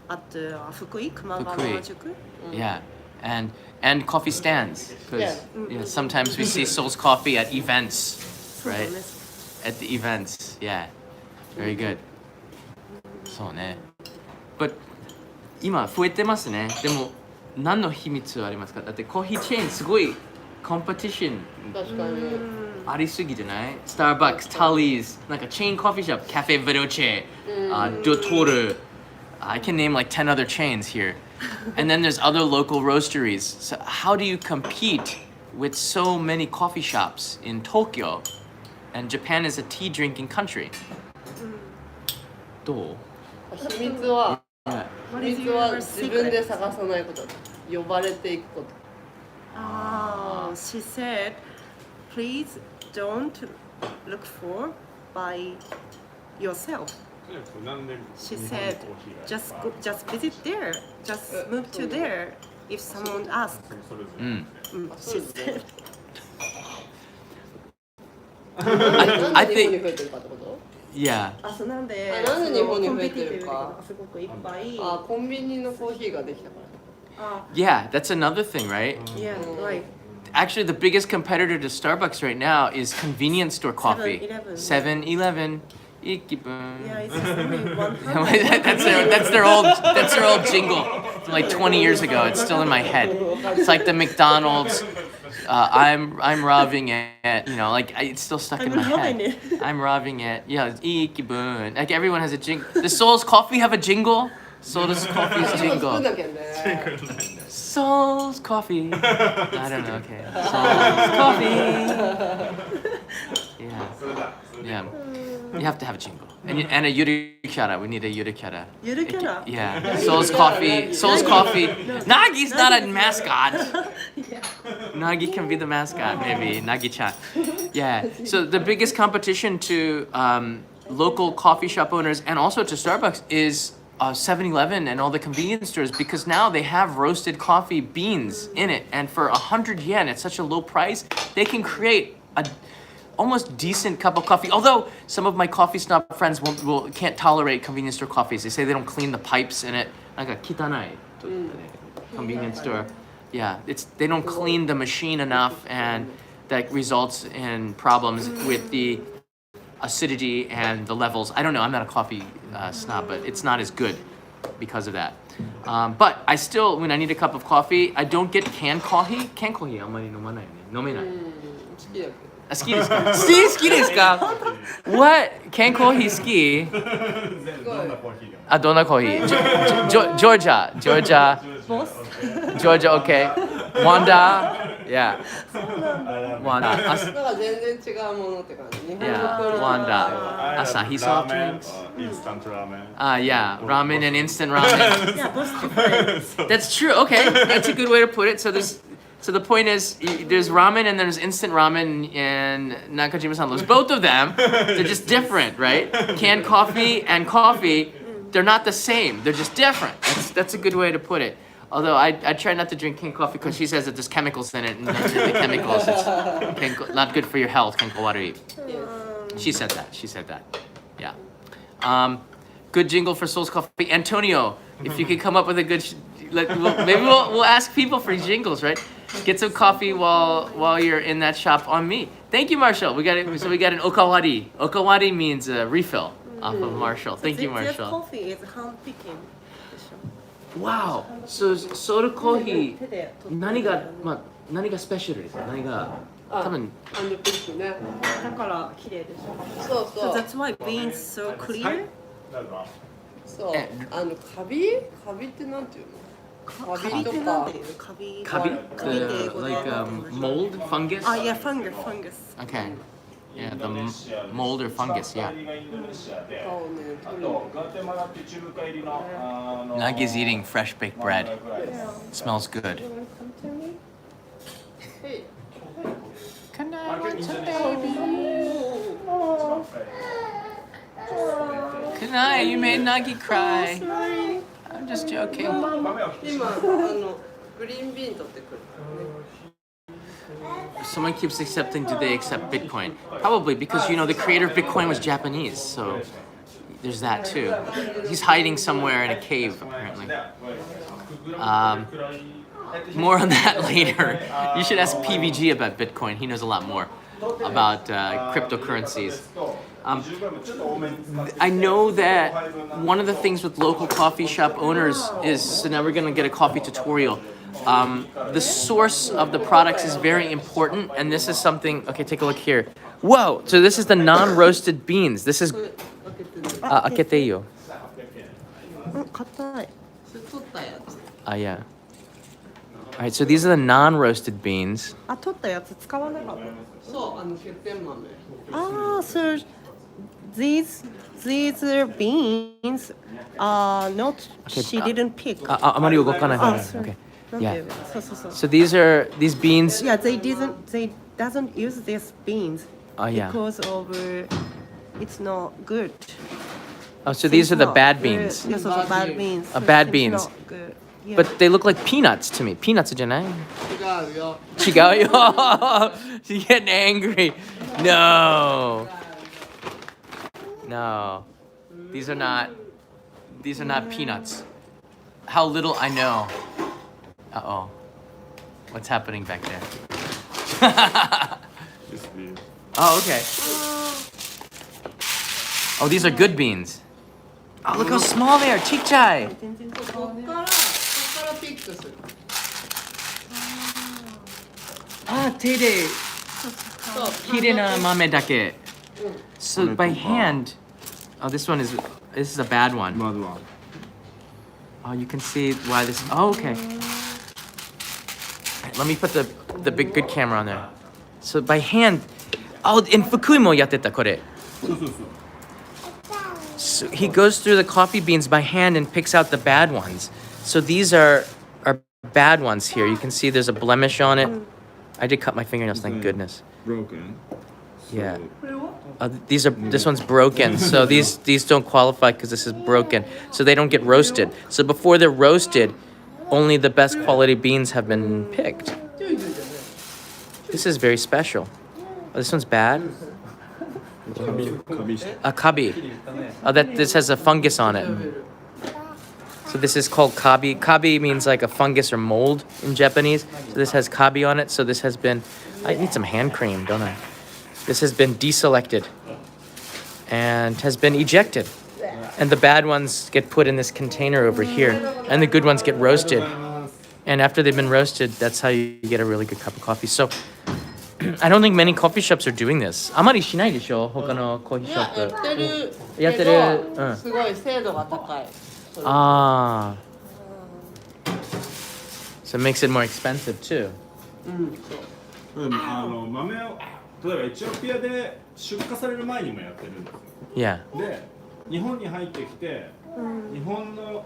at Fukui, Kumagawa-juku. Yeah, and coffee stands. Because Yeah. sometimes we see Seoul's coffee at events, そうだ right? ね。 At the events, yeah. Very good. そうね。But 今増えてますね。でも何の秘密ありますか？だってコーヒーチェーンすごいコンペティション確かに。ありすぎじゃない？ Starbucks, Tully's, なんかチェーンコーヒーショップ、Cafe Veloce, Dottore. I can name like 10 other chains here. And then there's other local roasteries. So how do you compete with so many coffee shops in Tokyo? And Japan is a tea drinking country. どう？秘密は、 What 秘 is 密は your 自分 secret? で探さないことだ。呼ばれていくこと。She said, please don't look for by yourself. She said, just visit there. Just move to there. If someone asks. She said. なんで日本に増えてるかってこと？ Yeah. なんでなんで日本に増えてるか。すごくいっぱい。コンビニのコーヒーができたから。Yeah, that's another thing, right? Yeah, right. Actually, the biggest competitor to Starbucks right now is convenience store coffee. 7-Eleven. Yeah, it's only 100. that's their old jingle from like 20 years ago. It's still in my head. It's like the McDonald's. I'm robbing it. You know, like it's still stuck in my head. I'm robbing it. Yeah, ikibun. Like everyone has a jingle. Does Seoul's coffee have a jingle? Seoul's coffee's 作ん jingle. なきゃね。Seoul's coffee. I don't know. Okay. Seoul's coffee. Yeah. You have to have a jingle. And a yurikara. We need a yurikara. Yurikara? Yeah. Seoul's coffee. Seoul's coffee. Nagi's not a mascot. Nagi can be the mascot, maybe. Nagi-chan. Yeah. So the biggest competition to local coffee shop owners and also to Starbucks is 7-Eleven and all the convenience stores, because now they have roasted coffee beans in it, and for 100 yen at such a low price, they can create a almost decent cup of coffee. Although some of my coffee snob friends can't tolerate convenience store coffees. They say they don't clean the pipes in it. Like a kitanai convenience store. Yeah, they don't clean the machine enough, and that results in problems with the acidity and the levels. I don't know, I'm not a coffee snob, but it's not as good because of that. But I still, when I need a cup of coffee, I don't get canned coffee. Canned coffee あんまり飲まないね。飲めない。好きだけど。好きですか？好きですか？ What? Canned coffee 好き？どんなコーヒー？Georgia, okay. Wanda, yeah. Wanda. なんか全然違うものって感じ。日本の Yeah, Wanda. Asahi soft drinks. Instant ramen. Yeah, ramen and instant ramen. Yeah, both different. That's true. Okay, that's a good way to put it. So the point is, there's ramen and there's instant ramen, and Nakajima-san loves both of them. They're just different, right? Canned coffee and coffee, they're not the same. They're just different. That's a good way to put it. Although I try not to drink canned coffee because she says that there's chemicals in it, and those are the chemicals. It's not good for your health. Kenko warui. She said that. Yeah. Good jingle for Seoul's Coffee. Antonio, if you could come up with a good, maybe we'll ask people for jingles, right? Get some coffee while you're in that shop on me. Thank you, Marshall. We got it. So we got an okawari. Okawari means a refill off of Marshall. Thank you, This Marshall. coffee is hand picking. Wow. So Seoul Coffee, 何がスペシャルですか？何が多分ハンドピックね。だから綺麗でしょ。そう So そう。 that's why beans so clear. そう。カビってなんていうの？カビとか。カビ Kabi? カビって英語で Like mold, fungus? Yeah, fungus. Okay. Yeah, the mold or fungus, yeah. 顔ね取る Nagi's eating fresh baked bread. It smells good. Hey. Can I want some baby? Kunai, you made Nagi cry. I'm just joking. 今グリーンビーン取ってくるからね Someone keeps accepting, do they accept Bitcoin? Probably because, the creator of Bitcoin was Japanese, so there's that too. He's hiding somewhere in a cave, apparently. More on that later. You should ask PVG about Bitcoin. He knows a lot more about cryptocurrencies. I know that one of the things with local coffee shop owners is, so now we're gonna get a coffee tutorial. The source of the products is very important, and this is something, okay, take a look here. Whoa, so this is the non-roasted beans. This is, 開けていいよ。硬い。それ取ったやつ Yeah. All right, so these are the non-roasted beans. あ、取ったやつ使わなかった。そう欠点豆 Ah, so these beans are not. She didn't pick. あまり動かない方がいい。 sorry. Okay. なんて Yeah. 言えばいいそうそうそう。 So these beans. Yeah, they doesn't use these beans Yeah. because of it's not good. Oh, so these are the Not bad good. beans. Yes, also bad beans. Bad It's beans. not good. Yeah. But they look like peanuts to me. Peanuts じゃない？違うよ 違うよ。She's getting angry. No. No. These are not peanuts. How little I know. Uh-oh. What's happening back there? Just the Oh, okay. Oh, these are good beans. Oh, look how small they are. Chichai. こっからピックする Ah, tede. そう Kirena mame dake. So by hand. Oh, this is a bad one. mud one. Oh, you can see why this. Oh, okay. Let me put the big good camera on there. So by hand. Oh, in Fukui mo yatteta kore. So he goes through the coffee beans by hand and picks out the bad ones. So these are bad ones here. You can see there's a blemish on it. I did cut my fingernails, thank goodness. Broken. So Yeah. This one's broken. So these don't qualify because this is broken. So they don't get roasted. So before they're roasted, only the best quality beans have been picked. This is very special. Oh, this one's bad. A kabi. Oh, this has a fungus on it. So this is called kabi. Kabi means like a fungus or mold in Japanese. So this has kabi on it. So this has been, I need some hand cream, don't I? This has been deselected and has been ejected. And the bad ones get put in this container over here. And the good ones get roasted. And after they've been roasted, that's how you get a really good cup of coffee. So I don't think many coffee shops are doing this. あまりしないでしょ他のコーヒーショップ。やってるやってるけどすごい精度が高い Ah. So it makes it more expensive too. 豆を例えばエチオピアで出荷される前にもやってるんですよ Yeah. で日本に入ってきて、日本の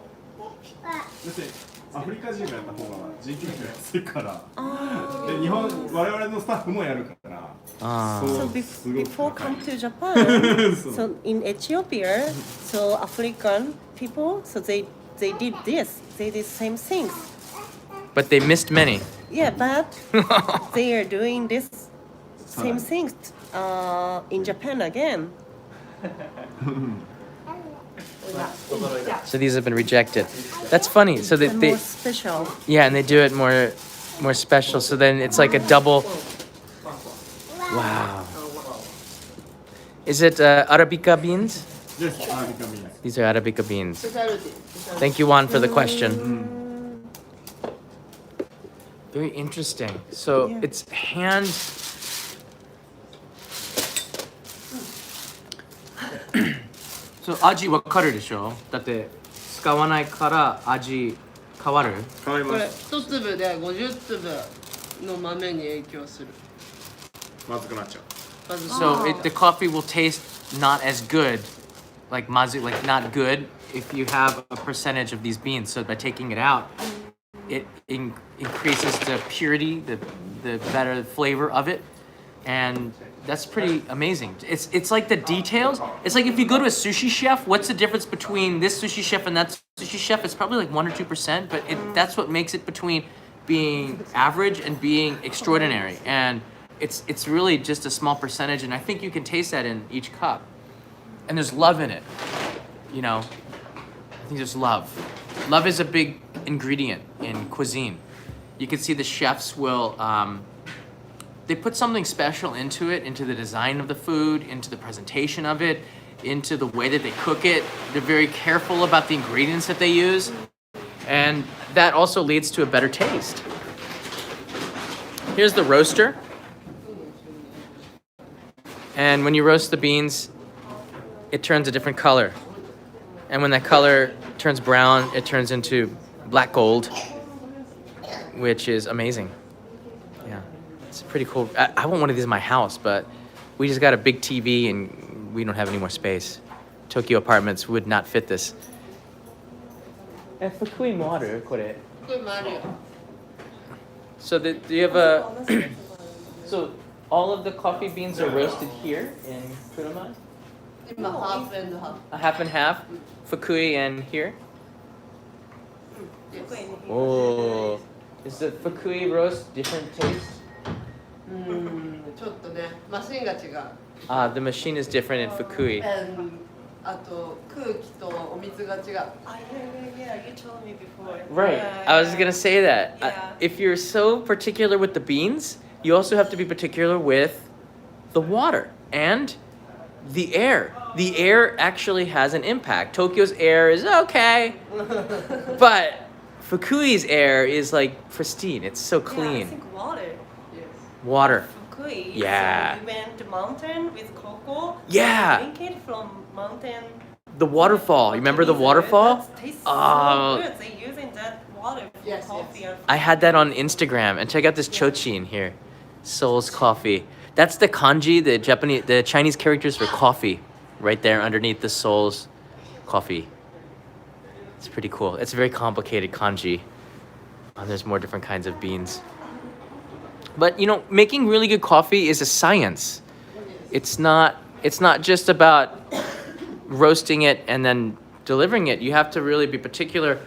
要するにアフリカ人がやった方が人件費が安いからで我々のスタッフもやるから So すごく before 高い come to Japan, so in Ethiopia, so African people, so they did this, they did same things. But they missed many. Yeah, but they are doing this same things in Japan again. So these have been rejected. That's funny. So It's they more special. yeah, and they do it more special. So then it's like a double. Wow. Is it Arabica beans? Yes, Arabica beans. These are Arabica beans. スペシャルティ Thank you, Juan, for the question. Very interesting. So Yeah. it's hand. So 味わかるでしょだって使わないから味変わる変わりこれます1粒で50粒の豆に影響するまずくなっちゃう So the coffee will taste not as good, like mazu, like not good, if you have a percentage of these beans. So by taking it out, it increases the purity, the better flavor of it, and that's pretty amazing. It's like the details. It's like if you go to a sushi chef, what's the difference between this sushi chef and that sushi chef? It's probably like 1 or 2%, but that's what makes it between being average and being extraordinary. And it's really just a small percentage, and I think you can taste that in each cup. And there's love in it, you know. I think there's love. Love is a big ingredient in cuisine. You can see the chefs will, they put something special into it, into the design of the food, into the presentation of it, into the way that they cook it. They're very careful about the ingredients that they use, and that also leads to a better taste. Here's the roaster. And when you roast the beans, it turns a different color. And when that color turns brown, it turns into black gold, which is amazing. Yeah, it's pretty cool. I want one of these in my house, but we just got a big TV and we don't have any more space. Tokyo apartments would not fit this. Fukui water, kore. So do you have a... So all of the coffee beans are roasted here in Kuramae? Half and half. A half and half? Fukui and here? Yes. Oh, is the Fukui roast different taste? ちょっとね、マシンが違う。The machine is different in Fukui. あと空気とお水が違う。Yeah, you told me before. Right, Yeah, I was yeah. gonna say that. Yeah. If you're so particular with the beans, you also have to be particular with the water and the air. The air actually has an impact. Tokyo's air is okay, but Fukui's air is like pristine. It's so Yeah, I clean. think water. Yes. Water. Fukui. Yeah. So we went to mountain with cocoa. Yeah. Drink it from mountain. The waterfall. You remember the waterfall? That tastes Oh. so good. They're using that water for Yes, coffee. yes. I had that on Instagram, and check out this chochi in here. Seoul's coffee. That's the kanji, the Chinese characters for coffee, right there underneath the Seoul's coffee. It's pretty cool. It's a very complicated kanji. There's more different kinds of beans. But you know, making really good coffee is a science. It's not just about roasting it and then delivering it. You have to really be particular,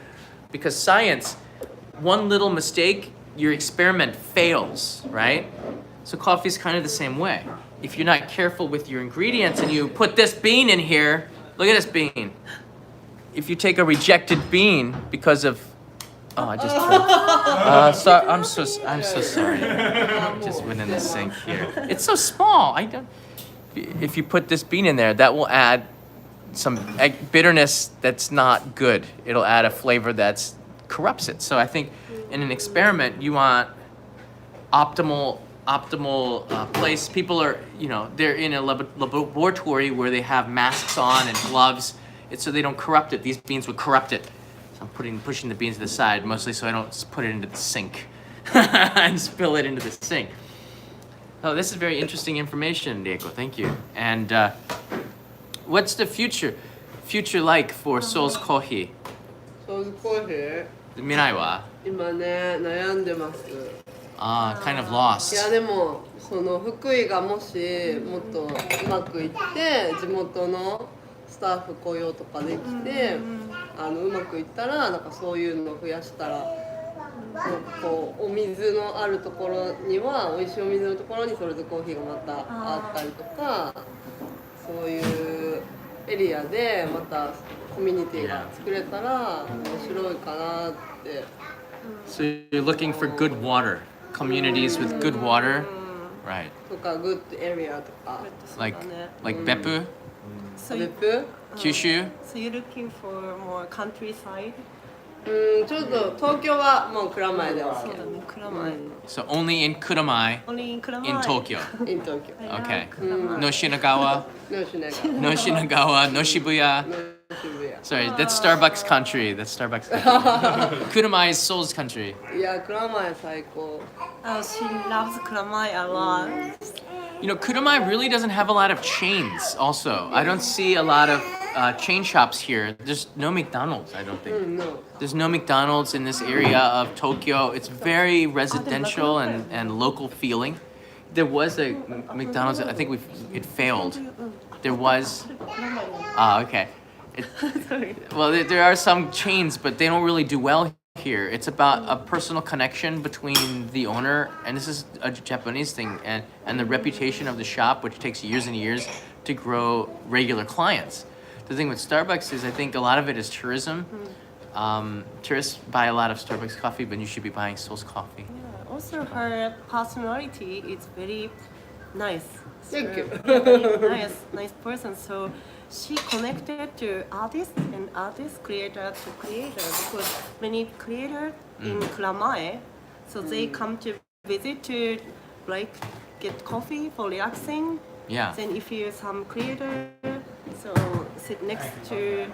because science, one little mistake, your experiment fails, right? So coffee is kind of the same way. If you're not careful with your ingredients and you put this bean in here, look at this bean. If you take a rejected bean because of, oh, I just tripped. I'm so sorry. Just went in the sink here. It's so small. If you put this bean in there, that will add some bitterness that's not good. It'll add a flavor that corrupts it. So I think in an experiment, you want optimal place. People are, they're in a laboratory where they have masks on and gloves, so they don't corrupt it. These beans would corrupt it. So I'm pushing the beans to the side, mostly so I don't put it into the sink and spill it into the sink. Oh, this is very interesting information, Rieko. Thank you. And what's the future like for Seoul's coffee? ソウルコーヒー、未来は今ね悩んでます。kind of い lost. やでもその福井がもしもっとうまくいって地元のスタッフ雇用とかできてうまくいったらなんかそういうのを増やしたらこうお水のあるところには美味しいお水のところにソルトコーヒーがまたあったりとかそういうエリアでまたコミュニティが作れたら面白いかなって。 So you're looking for good water, communities with good water, right? とかグッドエリアとか。 Like Beppu, So 別 you, 府 Kyushu. so you're looking for more countryside? ちょっと東京はもう蔵前ではそうだね、Kuramae. So only in Kuramae, Only in Kuramae. in Tokyo. イン東京。 Okay. Kuramae. No Shinagawa, のしなが no Shinagawa, no Shibuya. の渋谷。 Sorry, that's Starbucks country. That's Starbucks country. Kuramae is Seoul's country. いや蔵前最高。 Oh, she loves Kuramae a lot. You know, Kuramae really doesn't have a lot of chains also. I don't see a lot of chain shops here. There's no McDonald's, I don't think. No. There's no McDonald's in this area of Tokyo. It's very residential and local feeling. There was a McDonald's, I think it failed. There was, okay. Well, there are some chains, but they don't really do well here. It's about a personal connection between the owner, and this is a Japanese thing, and the reputation of the shop, which takes years and years to grow regular clients. The thing with Starbucks is I think a lot of it is tourism. Tourists buy a lot of Starbucks coffee, but you should be buying Seoul's coffee. Yeah, also her personality is very nice. Thank you. Very nice person. So she connected to artists and creator to creator, because many creators in Kuramae, so they come to visit to like get coffee for relaxing. Yeah. Then if you some creator, so sit next to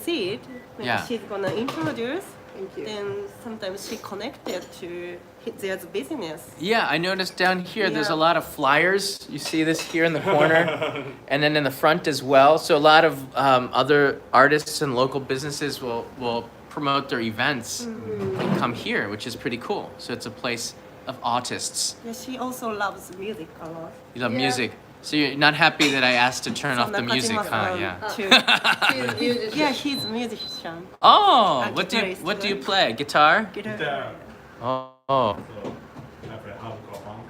seat, Yeah. she's gonna introduce. Thank you. Then sometimes she connected to their business. Yeah, I noticed down here there's a Yeah. lot of flyers. You see this here in the corner, and then in the front as well. So a lot of other artists and local businesses will promote their events and come here, which is pretty cool. So it's a place of artists. Yeah, she also loves music a lot. You love Yeah. music. So you're not happy that I asked to turn off the music, huh? Nakajima-san Yeah. too. She's a musician. Yeah, he's a musician. Oh, A what do you guitarist, play? Guitar? Guitar. Oh. So, I play hardcore punk.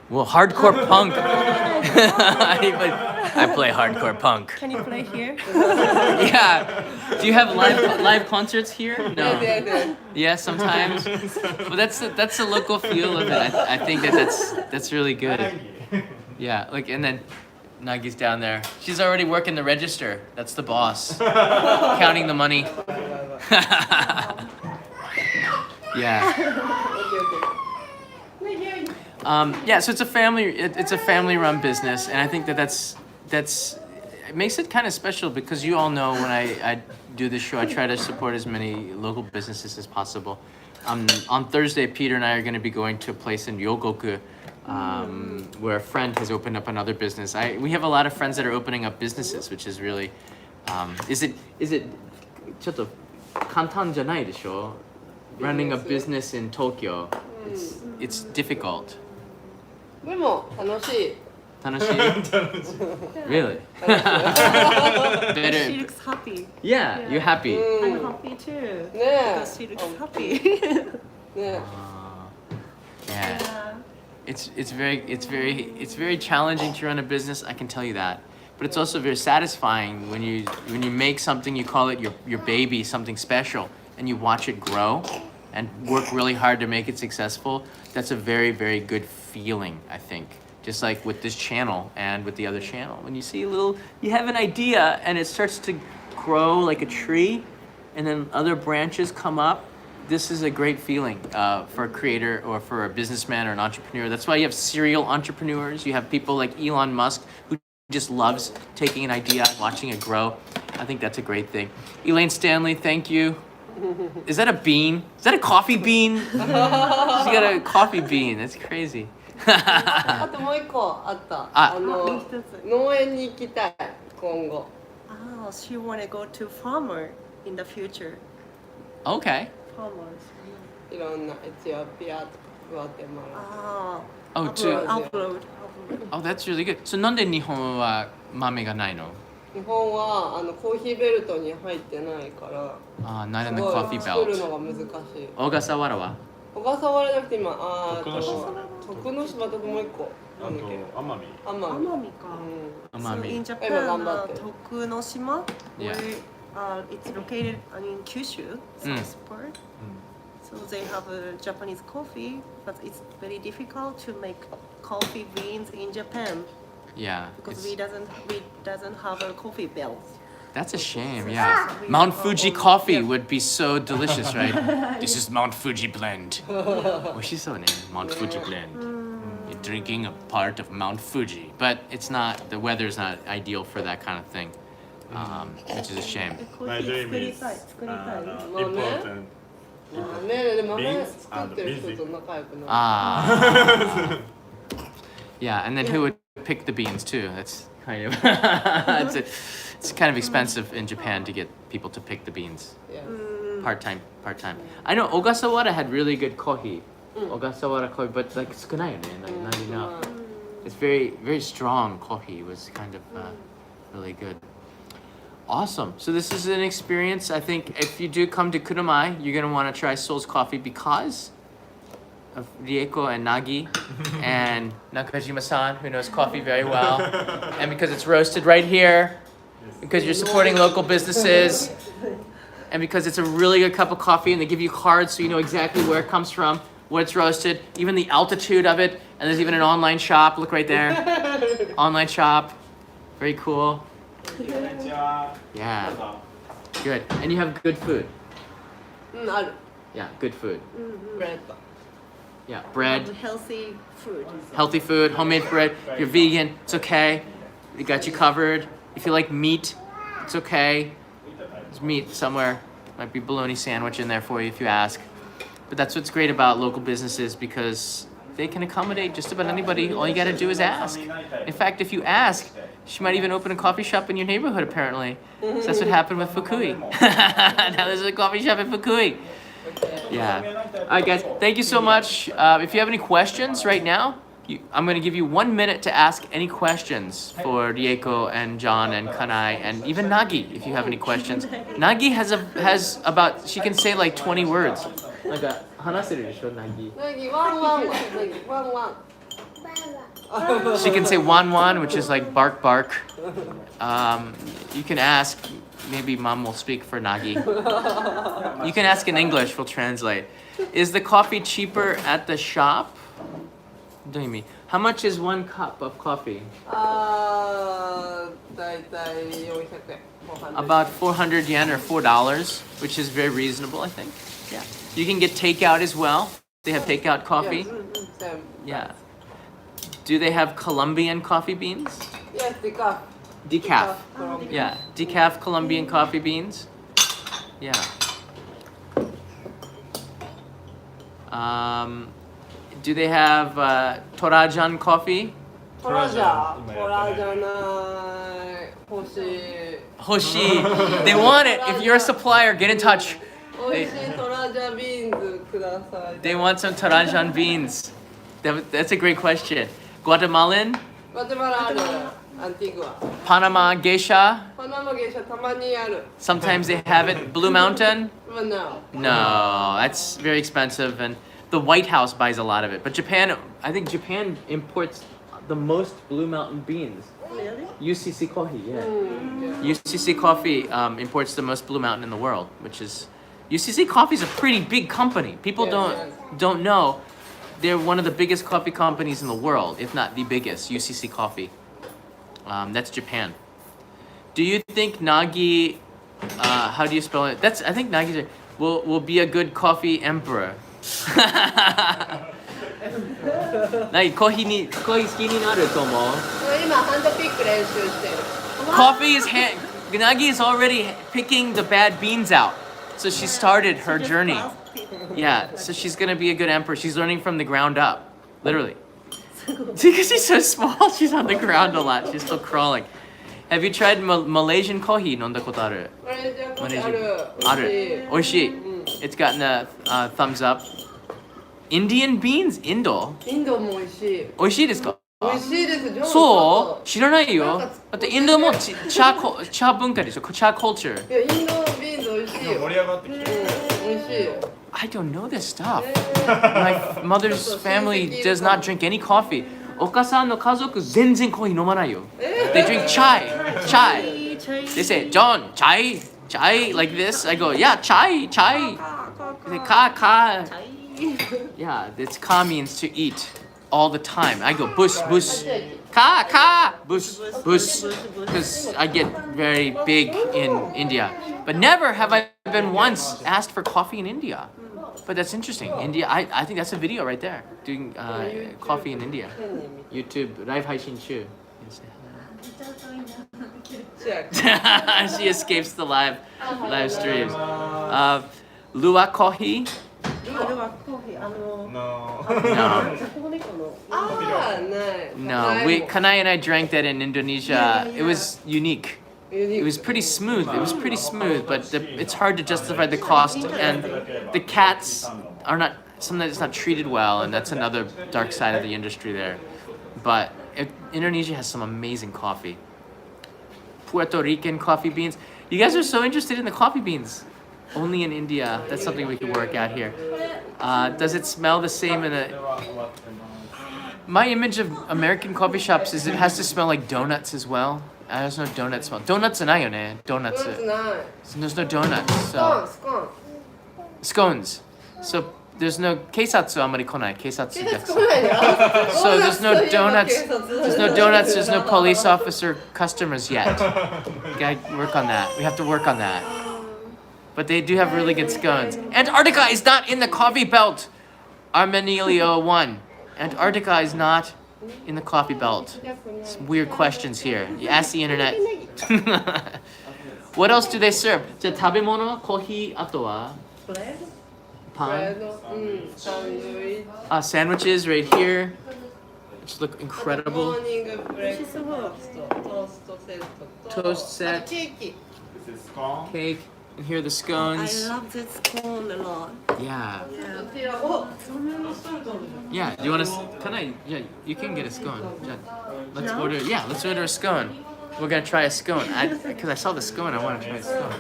Well, hardcore punk. I play hardcore punk. Can you play here? Yeah. Do you have live concerts here? No. Yeah. Yeah, sometimes. Well, that's the local feel of it. I think that's really good. Yeah, like, and then Nagi's down there. She's already working the register. That's the boss. Counting the money. Yeah. Yeah, so it's a family-run business, and I think that's it makes it kind of special, because you all know when I do this show, I try to support as many local businesses as possible. On Thursday, Peter and I are going to be going to a place in Yogoku, where a friend has opened up another business. We have a lot of friends that are opening up businesses, which is really, is it ちょっと簡単じゃないでしょ? Running a business in Tokyo, it's difficult. でも楽しい。楽しい? Really? She Better. looks happy. Yeah, you're happy. I'm happy too. ねえ。 Because she looks happy. ね Yeah. Yeah. It's very challenging to run a business, I can tell you that. But it's also very satisfying when you make something, you call it your baby, something special, and you watch it grow and work really hard to make it successful. That's a very, very good feeling, I think. Just like with this channel and with the other channel. When you see you have an idea and it starts to grow like a tree, and then other branches come up. This is a great feeling for a creator or for a businessman or an entrepreneur. That's why you have serial entrepreneurs. You have people like Elon Musk, who just loves taking an idea, watching it grow. I think that's a great thing. Elaine Stanley, thank you. Is that a bean? Is that a coffee bean? She got a coffee bean. That's crazy. あともう一個あった。もう一つ。農園に行きたい今後。 Oh, she wanna go to farmer in the future. Okay. Farmers. いろんなエチオピアとかグアテマラ。 Ah. Oh, to Upload. oh, that's really good. So なんで日本は豆がないの? 日本はコーヒーベルトに入ってないから。 Not in the すごい coffee 作る belt. のが難しい。小笠原は? 小笠原じゃなくて今徳之島徳之島ともう一個あなんだっけと奄美奄美。Amami ka. うん。 So Amami. in Japan, Ganbatte. Tokunoshima, Yeah. where it's located in Kyushu, south part. So they have Japanese coffee, but it's very difficult to make coffee beans in Japan Yeah. because it's- we doesn't have a coffee belt. That's a shame, yeah. Mount Fuji coffee would be so delicious, right? This is Mount Fuji blend. Oshisou ne, Mount Fuji blend. You're drinking a part of Mount Fuji, but it's not, the weather's not ideal for that kind of thing, which is a shame. My dream is 作りたい。 important ねえでも豆 Beans 作ってる人と仲良くなる。Ah. Yeah, and then who would pick the beans too? That's kind of it's kind of expensive in Japan to get people to pick the beans. Yes. Part time. I know Ogasawara had really good coffee. Ogasawara coffee, but like 少ないよね, like not enough. It's very strong coffee. It was kind of really good. Awesome. So this is an experience. I think if you do come to Kuramae, you're gonna want to try Seoul's coffee because of Rieko and Nagi and Nakajima-san, who knows coffee very well, and because it's roasted right here, because you're supporting local businesses, and because it's a really good cup of coffee, and they give you cards so you know exactly where it comes from, where it's roasted, even the altitude of it, and there's even an online shop. Look right there, online shop, very cool. Yeah, good, and you have good food. ある。 Yeah, good food. ブレッド。 Yeah, bread. Healthy food. Healthy food, homemade bread. If you're vegan, it's okay. We got you covered. If you like meat, it's okay. There's meat somewhere. Might be bologna sandwich in there for you if you ask. But that's what's great about local businesses because they can accommodate just about anybody. All you gotta do is ask. In fact, if you ask, she might even open a coffee shop in your neighborhood apparently. So that's what happened with Fukui. Now there's a coffee shop in Fukui. Yeah. All right, guys. Thank you so much. If you have any questions right now, I'm going to give you 1 minute to ask any questions for Rieko and John and Kanai and even Nagi. If you have any questions, Nagi has about she can say like 20 words. Like a hanaseru desho, Nagi. ワンワンは。ワンワン。 She can say wan, which is like bark bark. You can ask. Maybe mom will speak for Nagi. You can ask in English, we'll translate. Is the coffee cheaper at the shop? What do you mean? How much is 1 cup of coffee? だいたい400円。About 400 yen or $4, which is very reasonable, I think. Yeah. You can get takeout as well. They have takeout coffee. Yeah. Do they have Colombian coffee beans? Yes, Decaf. Decaf. Yeah, decaf Colombian coffee beans. Yeah. Do they have Torajan coffee? トラじゃない欲しい Hoshi. They want it. If you're a supplier, get in touch. 美味しいトラジャビーンズください They want some Torajan beans. That's a great question. Guatemalan? グアテマラあるアンティグア Panama geisha? パナマゲシャたまにある Sometimes they have it. Blue Mountain? No. No, that's very expensive, and the White House buys a lot of it. But Japan, I think Japan imports the most Blue Mountain beans. Really? UCC Coffee, yeah. UCC Coffee imports the most Blue Mountain in the world, which is UCC Coffee is a pretty big company. People don't know they're one of the biggest coffee companies in the world, if not the biggest. UCC Coffee. That's Japan. Do you think Nagi? How do you spell it? I think Nagi will be a good coffee emperor. 何コーヒー好きになると思う今ハンドピック練習してる Coffee is Nagi is already picking the bad beans out. So she started her journey. Yeah, so she's gonna be a good emperor. She's learning from the ground up, literally. Because she's so small, she's on the ground a lot. She's still crawling. Have you tried Malaysian coffee? 飲んだことあるマネージャーコーヒーある美味しい It's gotten a thumbs up. Indian beans? インドインドも美味しい美味しいですか美味しいですジョンそう知らないよだってインドも茶文化でしょ茶 culture いやインドビーンズ美味しいよ盛り上がってきて美味しいよ I don't know this stuff. My mother's family does not drink any coffee. お母さんの家族全然コーヒー飲まないよ They drink chai. They say, John, chai, like this. I go, yeah, chai. They say, ka. Yeah, it's ka means to eat all the time. I go, bus. Ka, bus. Because I get very big in India. But never have I been once asked for coffee in India. But that's interesting. India, I think that's a video right there. Doing coffee in India. YouTube, live haishin chu. She escapes the live streams. Lua coffee. あれはコーヒー、No. No. ジャポネコの。ああ、ない。 No, Kanai and I drank that in Indonesia. Yeah. It was unique. It was pretty smooth. It was pretty smooth, but it's hard to justify the cost. And the cats are not, sometimes it's not treated well, and that's another dark side of the industry there. But Indonesia has some amazing coffee. Puerto Rican coffee beans. You guys are so interested in the coffee beans. Only in India. That's something we could work out here. Does it smell the same in a... My image of American coffee shops is it has to smell like donuts as well. There's no donut smell. Donuts are notね. Donuts. ない。 So there's no donuts. スコーン、 So スコーン。 scones. So there's no keisatsu amari konai. Keisatsu 警察 gets. 来ないね。 So there's no donuts. 警察 There's no donuts. There's no police officer customers yet. Gotta work on that. We have to work on that. But they do have really good scones. Antarctica is not in the coffee belt. Armenilio 1. Antarctica is not in the coffee belt. Some weird questions here. You ask the internet. What else do they serve? じゃあ食べ物、コーヒー、あとはパン。うん、サンドイッチ。 Sandwiches right here, which look モ incredible. ーニングブレックファースト、トーストセットと Toast set. あとケーキ。 This is scone. Cake, and here are the I scones. love this cone a lot. Yeah, ティラお、そんなのストルトン yeah. Do you want to? Can I? Yeah, you can get a scone. Yeah. Let's order. Yeah, let's order a scone. We're gonna try a scone. Because I saw the scone, I want to try a scone.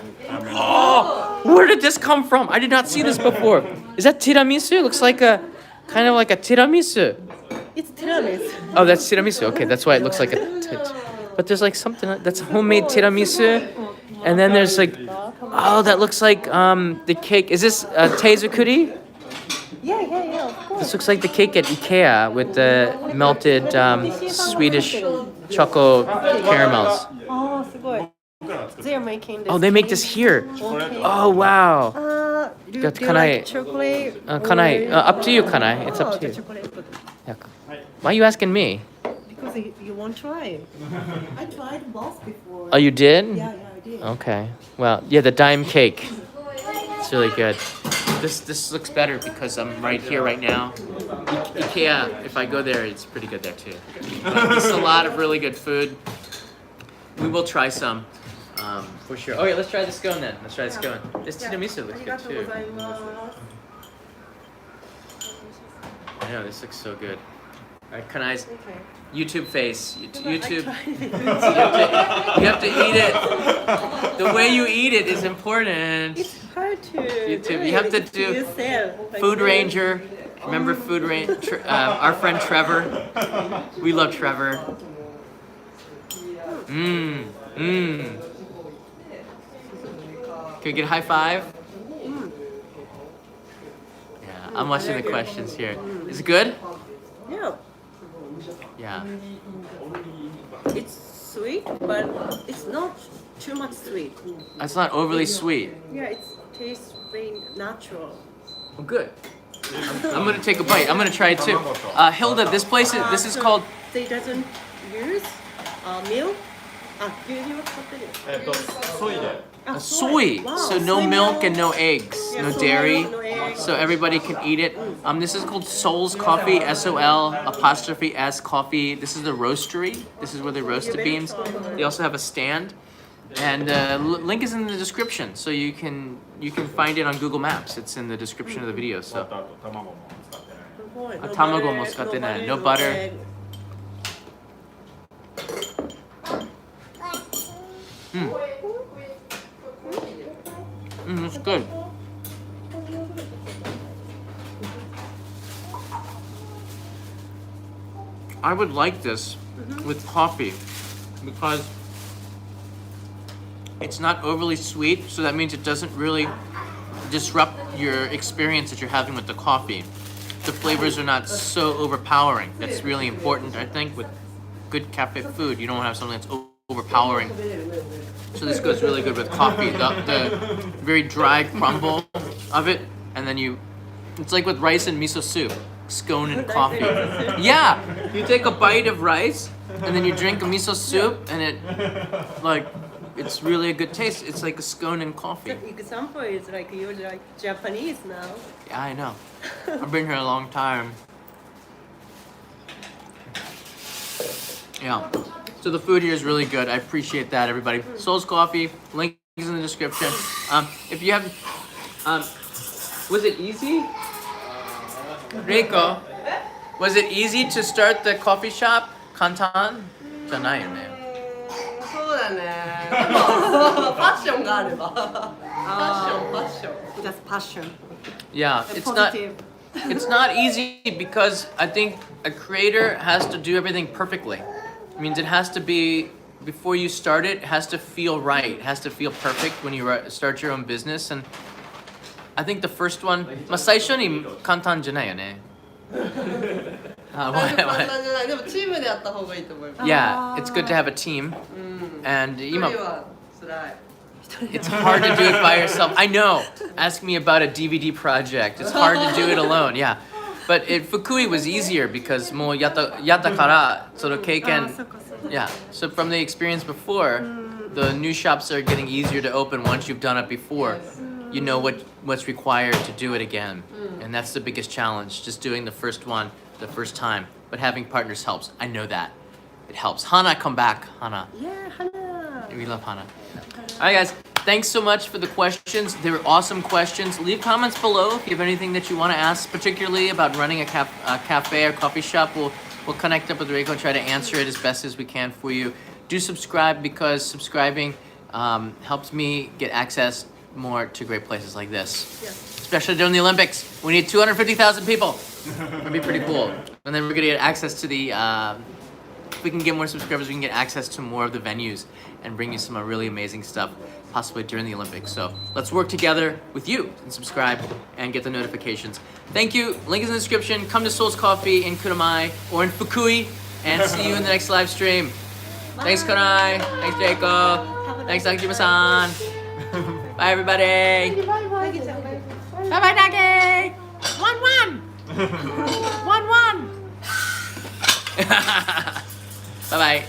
Oh, where did this come from? I did not see this before. Is that tiramisu? It looks like a kind of like a tiramisu. It's tiramisu. Oh, that's tiramisu. Okay, that's why it looks like a. But there's like something that's homemade tiramisu, and then there's like, oh, that looks like the cake. Is this teizukuri? Yeah, of course. This looks like the cake at IKEA with the melted Swedish choco caramels. Oh, すごい. They are making this. Oh, they make this here. Okay. Oh, wow. Do Got you kanai. like chocolate? Kanai, up to you, Kanai. It's up to the you. chocolate, but Yeah. Why are you asking me? because you won't try. I tried both before. Oh, you did? Yeah, I did. Okay. Well, yeah, the dime cake. It's really good. This looks better because I'm right here right now. IKEA, if I go there, it's pretty good there too. But there's a lot of really good food. We will try some, for sure. Okay, let's try the scone then. Let's try the scone. This tiramisu looks good too. I know, this looks so good. Alright, Kanai's Okay. YouTube face. YouTube. I tried it. You have to eat it. The way you eat it is important. It's hard to YouTube, do you have it to do yourself. Like Food this. Ranger. Remember Food Ranger? Our friend Trevor. We love Trevor. Mmm. Mmm. Can we get a high five? Yeah, I'm watching the questions here. Is it good? Yeah, Yeah. it's sweet, but it's not too much sweet. It's not overly sweet. Yeah, it tastes very natural. Oh, good. I'm gonna take a bite. I'm gonna try it too. Hilda, this is So called. They doesn't use milk. 牛乳を使ってる。ソイで。 Soy, Wow, so no soy milk milk. and no eggs, Yeah, no soy dairy, milk, no eggs. so everybody can eat it. This is called Seoul's Coffee, SOL''S Coffee. This is the roastery. This is where they roast the beans. They also have a stand, and link is in the description, so you can find it on Google Maps. It's in the description of the video. あ So と卵も使ってない。卵も使ってない。No butter. It's good. I would like this with coffee because it's not overly sweet, so that means it doesn't really disrupt your experience that you're having with the coffee. The flavors are not so overpowering. That's really important, I think, with good cafe food. You don't want to have something that's overpowering. So this goes really good with coffee. The very dry crumble of it, and then it's like with rice and miso soup, scone and coffee. Yeah, you take a bite of rice, and then you drink a miso soup, and it like it's really a good taste. It's like a scone and coffee. The example is like you're like Japanese now. Yeah, I know. I've been here a long time. Yeah. So the food here is really good. I appreciate that, everybody. Seoul's Coffee, link is in the description. If you have, was it easy? Rieko, was it easy to start the coffee shop? Kantan? じゃないよね。そうだね。でもファッションがあれば。ファッション。Just passion. Yeah, And it's not. positive. It's not easy because I think a creator has to do everything perfectly. It means it has to be, before you start it has to feel right. It has to feel perfect when you start your own business. And I think the first one, まあ最初に簡単じゃないよね。簡単じゃない。でもチームでやった方がいいと思います。 Yeah, it's good to have a team. And 一人は辛い。 it's hard to do it by yourself. I know. Ask me about a DVD project. It's hard to do it alone. Yeah. But Fukui was easier because もうやったからその経験 Yeah. So from the experience before, the new shops are getting easier to open once you've done it before. You know what's required to do it again. And that's the biggest challenge, just doing the first one the first time. But having partners helps. I know that. It helps. Hana, come back. Hana. Yeah, Hana. We love Hana. All right, guys. Thanks so much for the questions. They were awesome questions. Leave comments below if you have anything that you want to ask, particularly about running a cafe or coffee shop. We'll connect up with Rieko and try to answer it as best as we can for you. Do subscribe because subscribing helps me get access more to great places like this. Yes. Especially during the Olympics. We need 250,000 people. That'd be pretty cool. And then we're gonna get access to the, if we can get more subscribers, we can get access to more of the venues and bring you some really amazing stuff, possibly during the Olympics. So let's work together with you and subscribe and get the notifications. Thank you. Link is in the description. Come to Seoul's Coffee in Kuramae or in Fukui and see you in the next live stream. Thanks, Konai. Thanks, Rieko. Thanks, Nakajima-san. Bye, everybody. Bye-bye, Nagi. 1-1. 1-1. Bye-bye.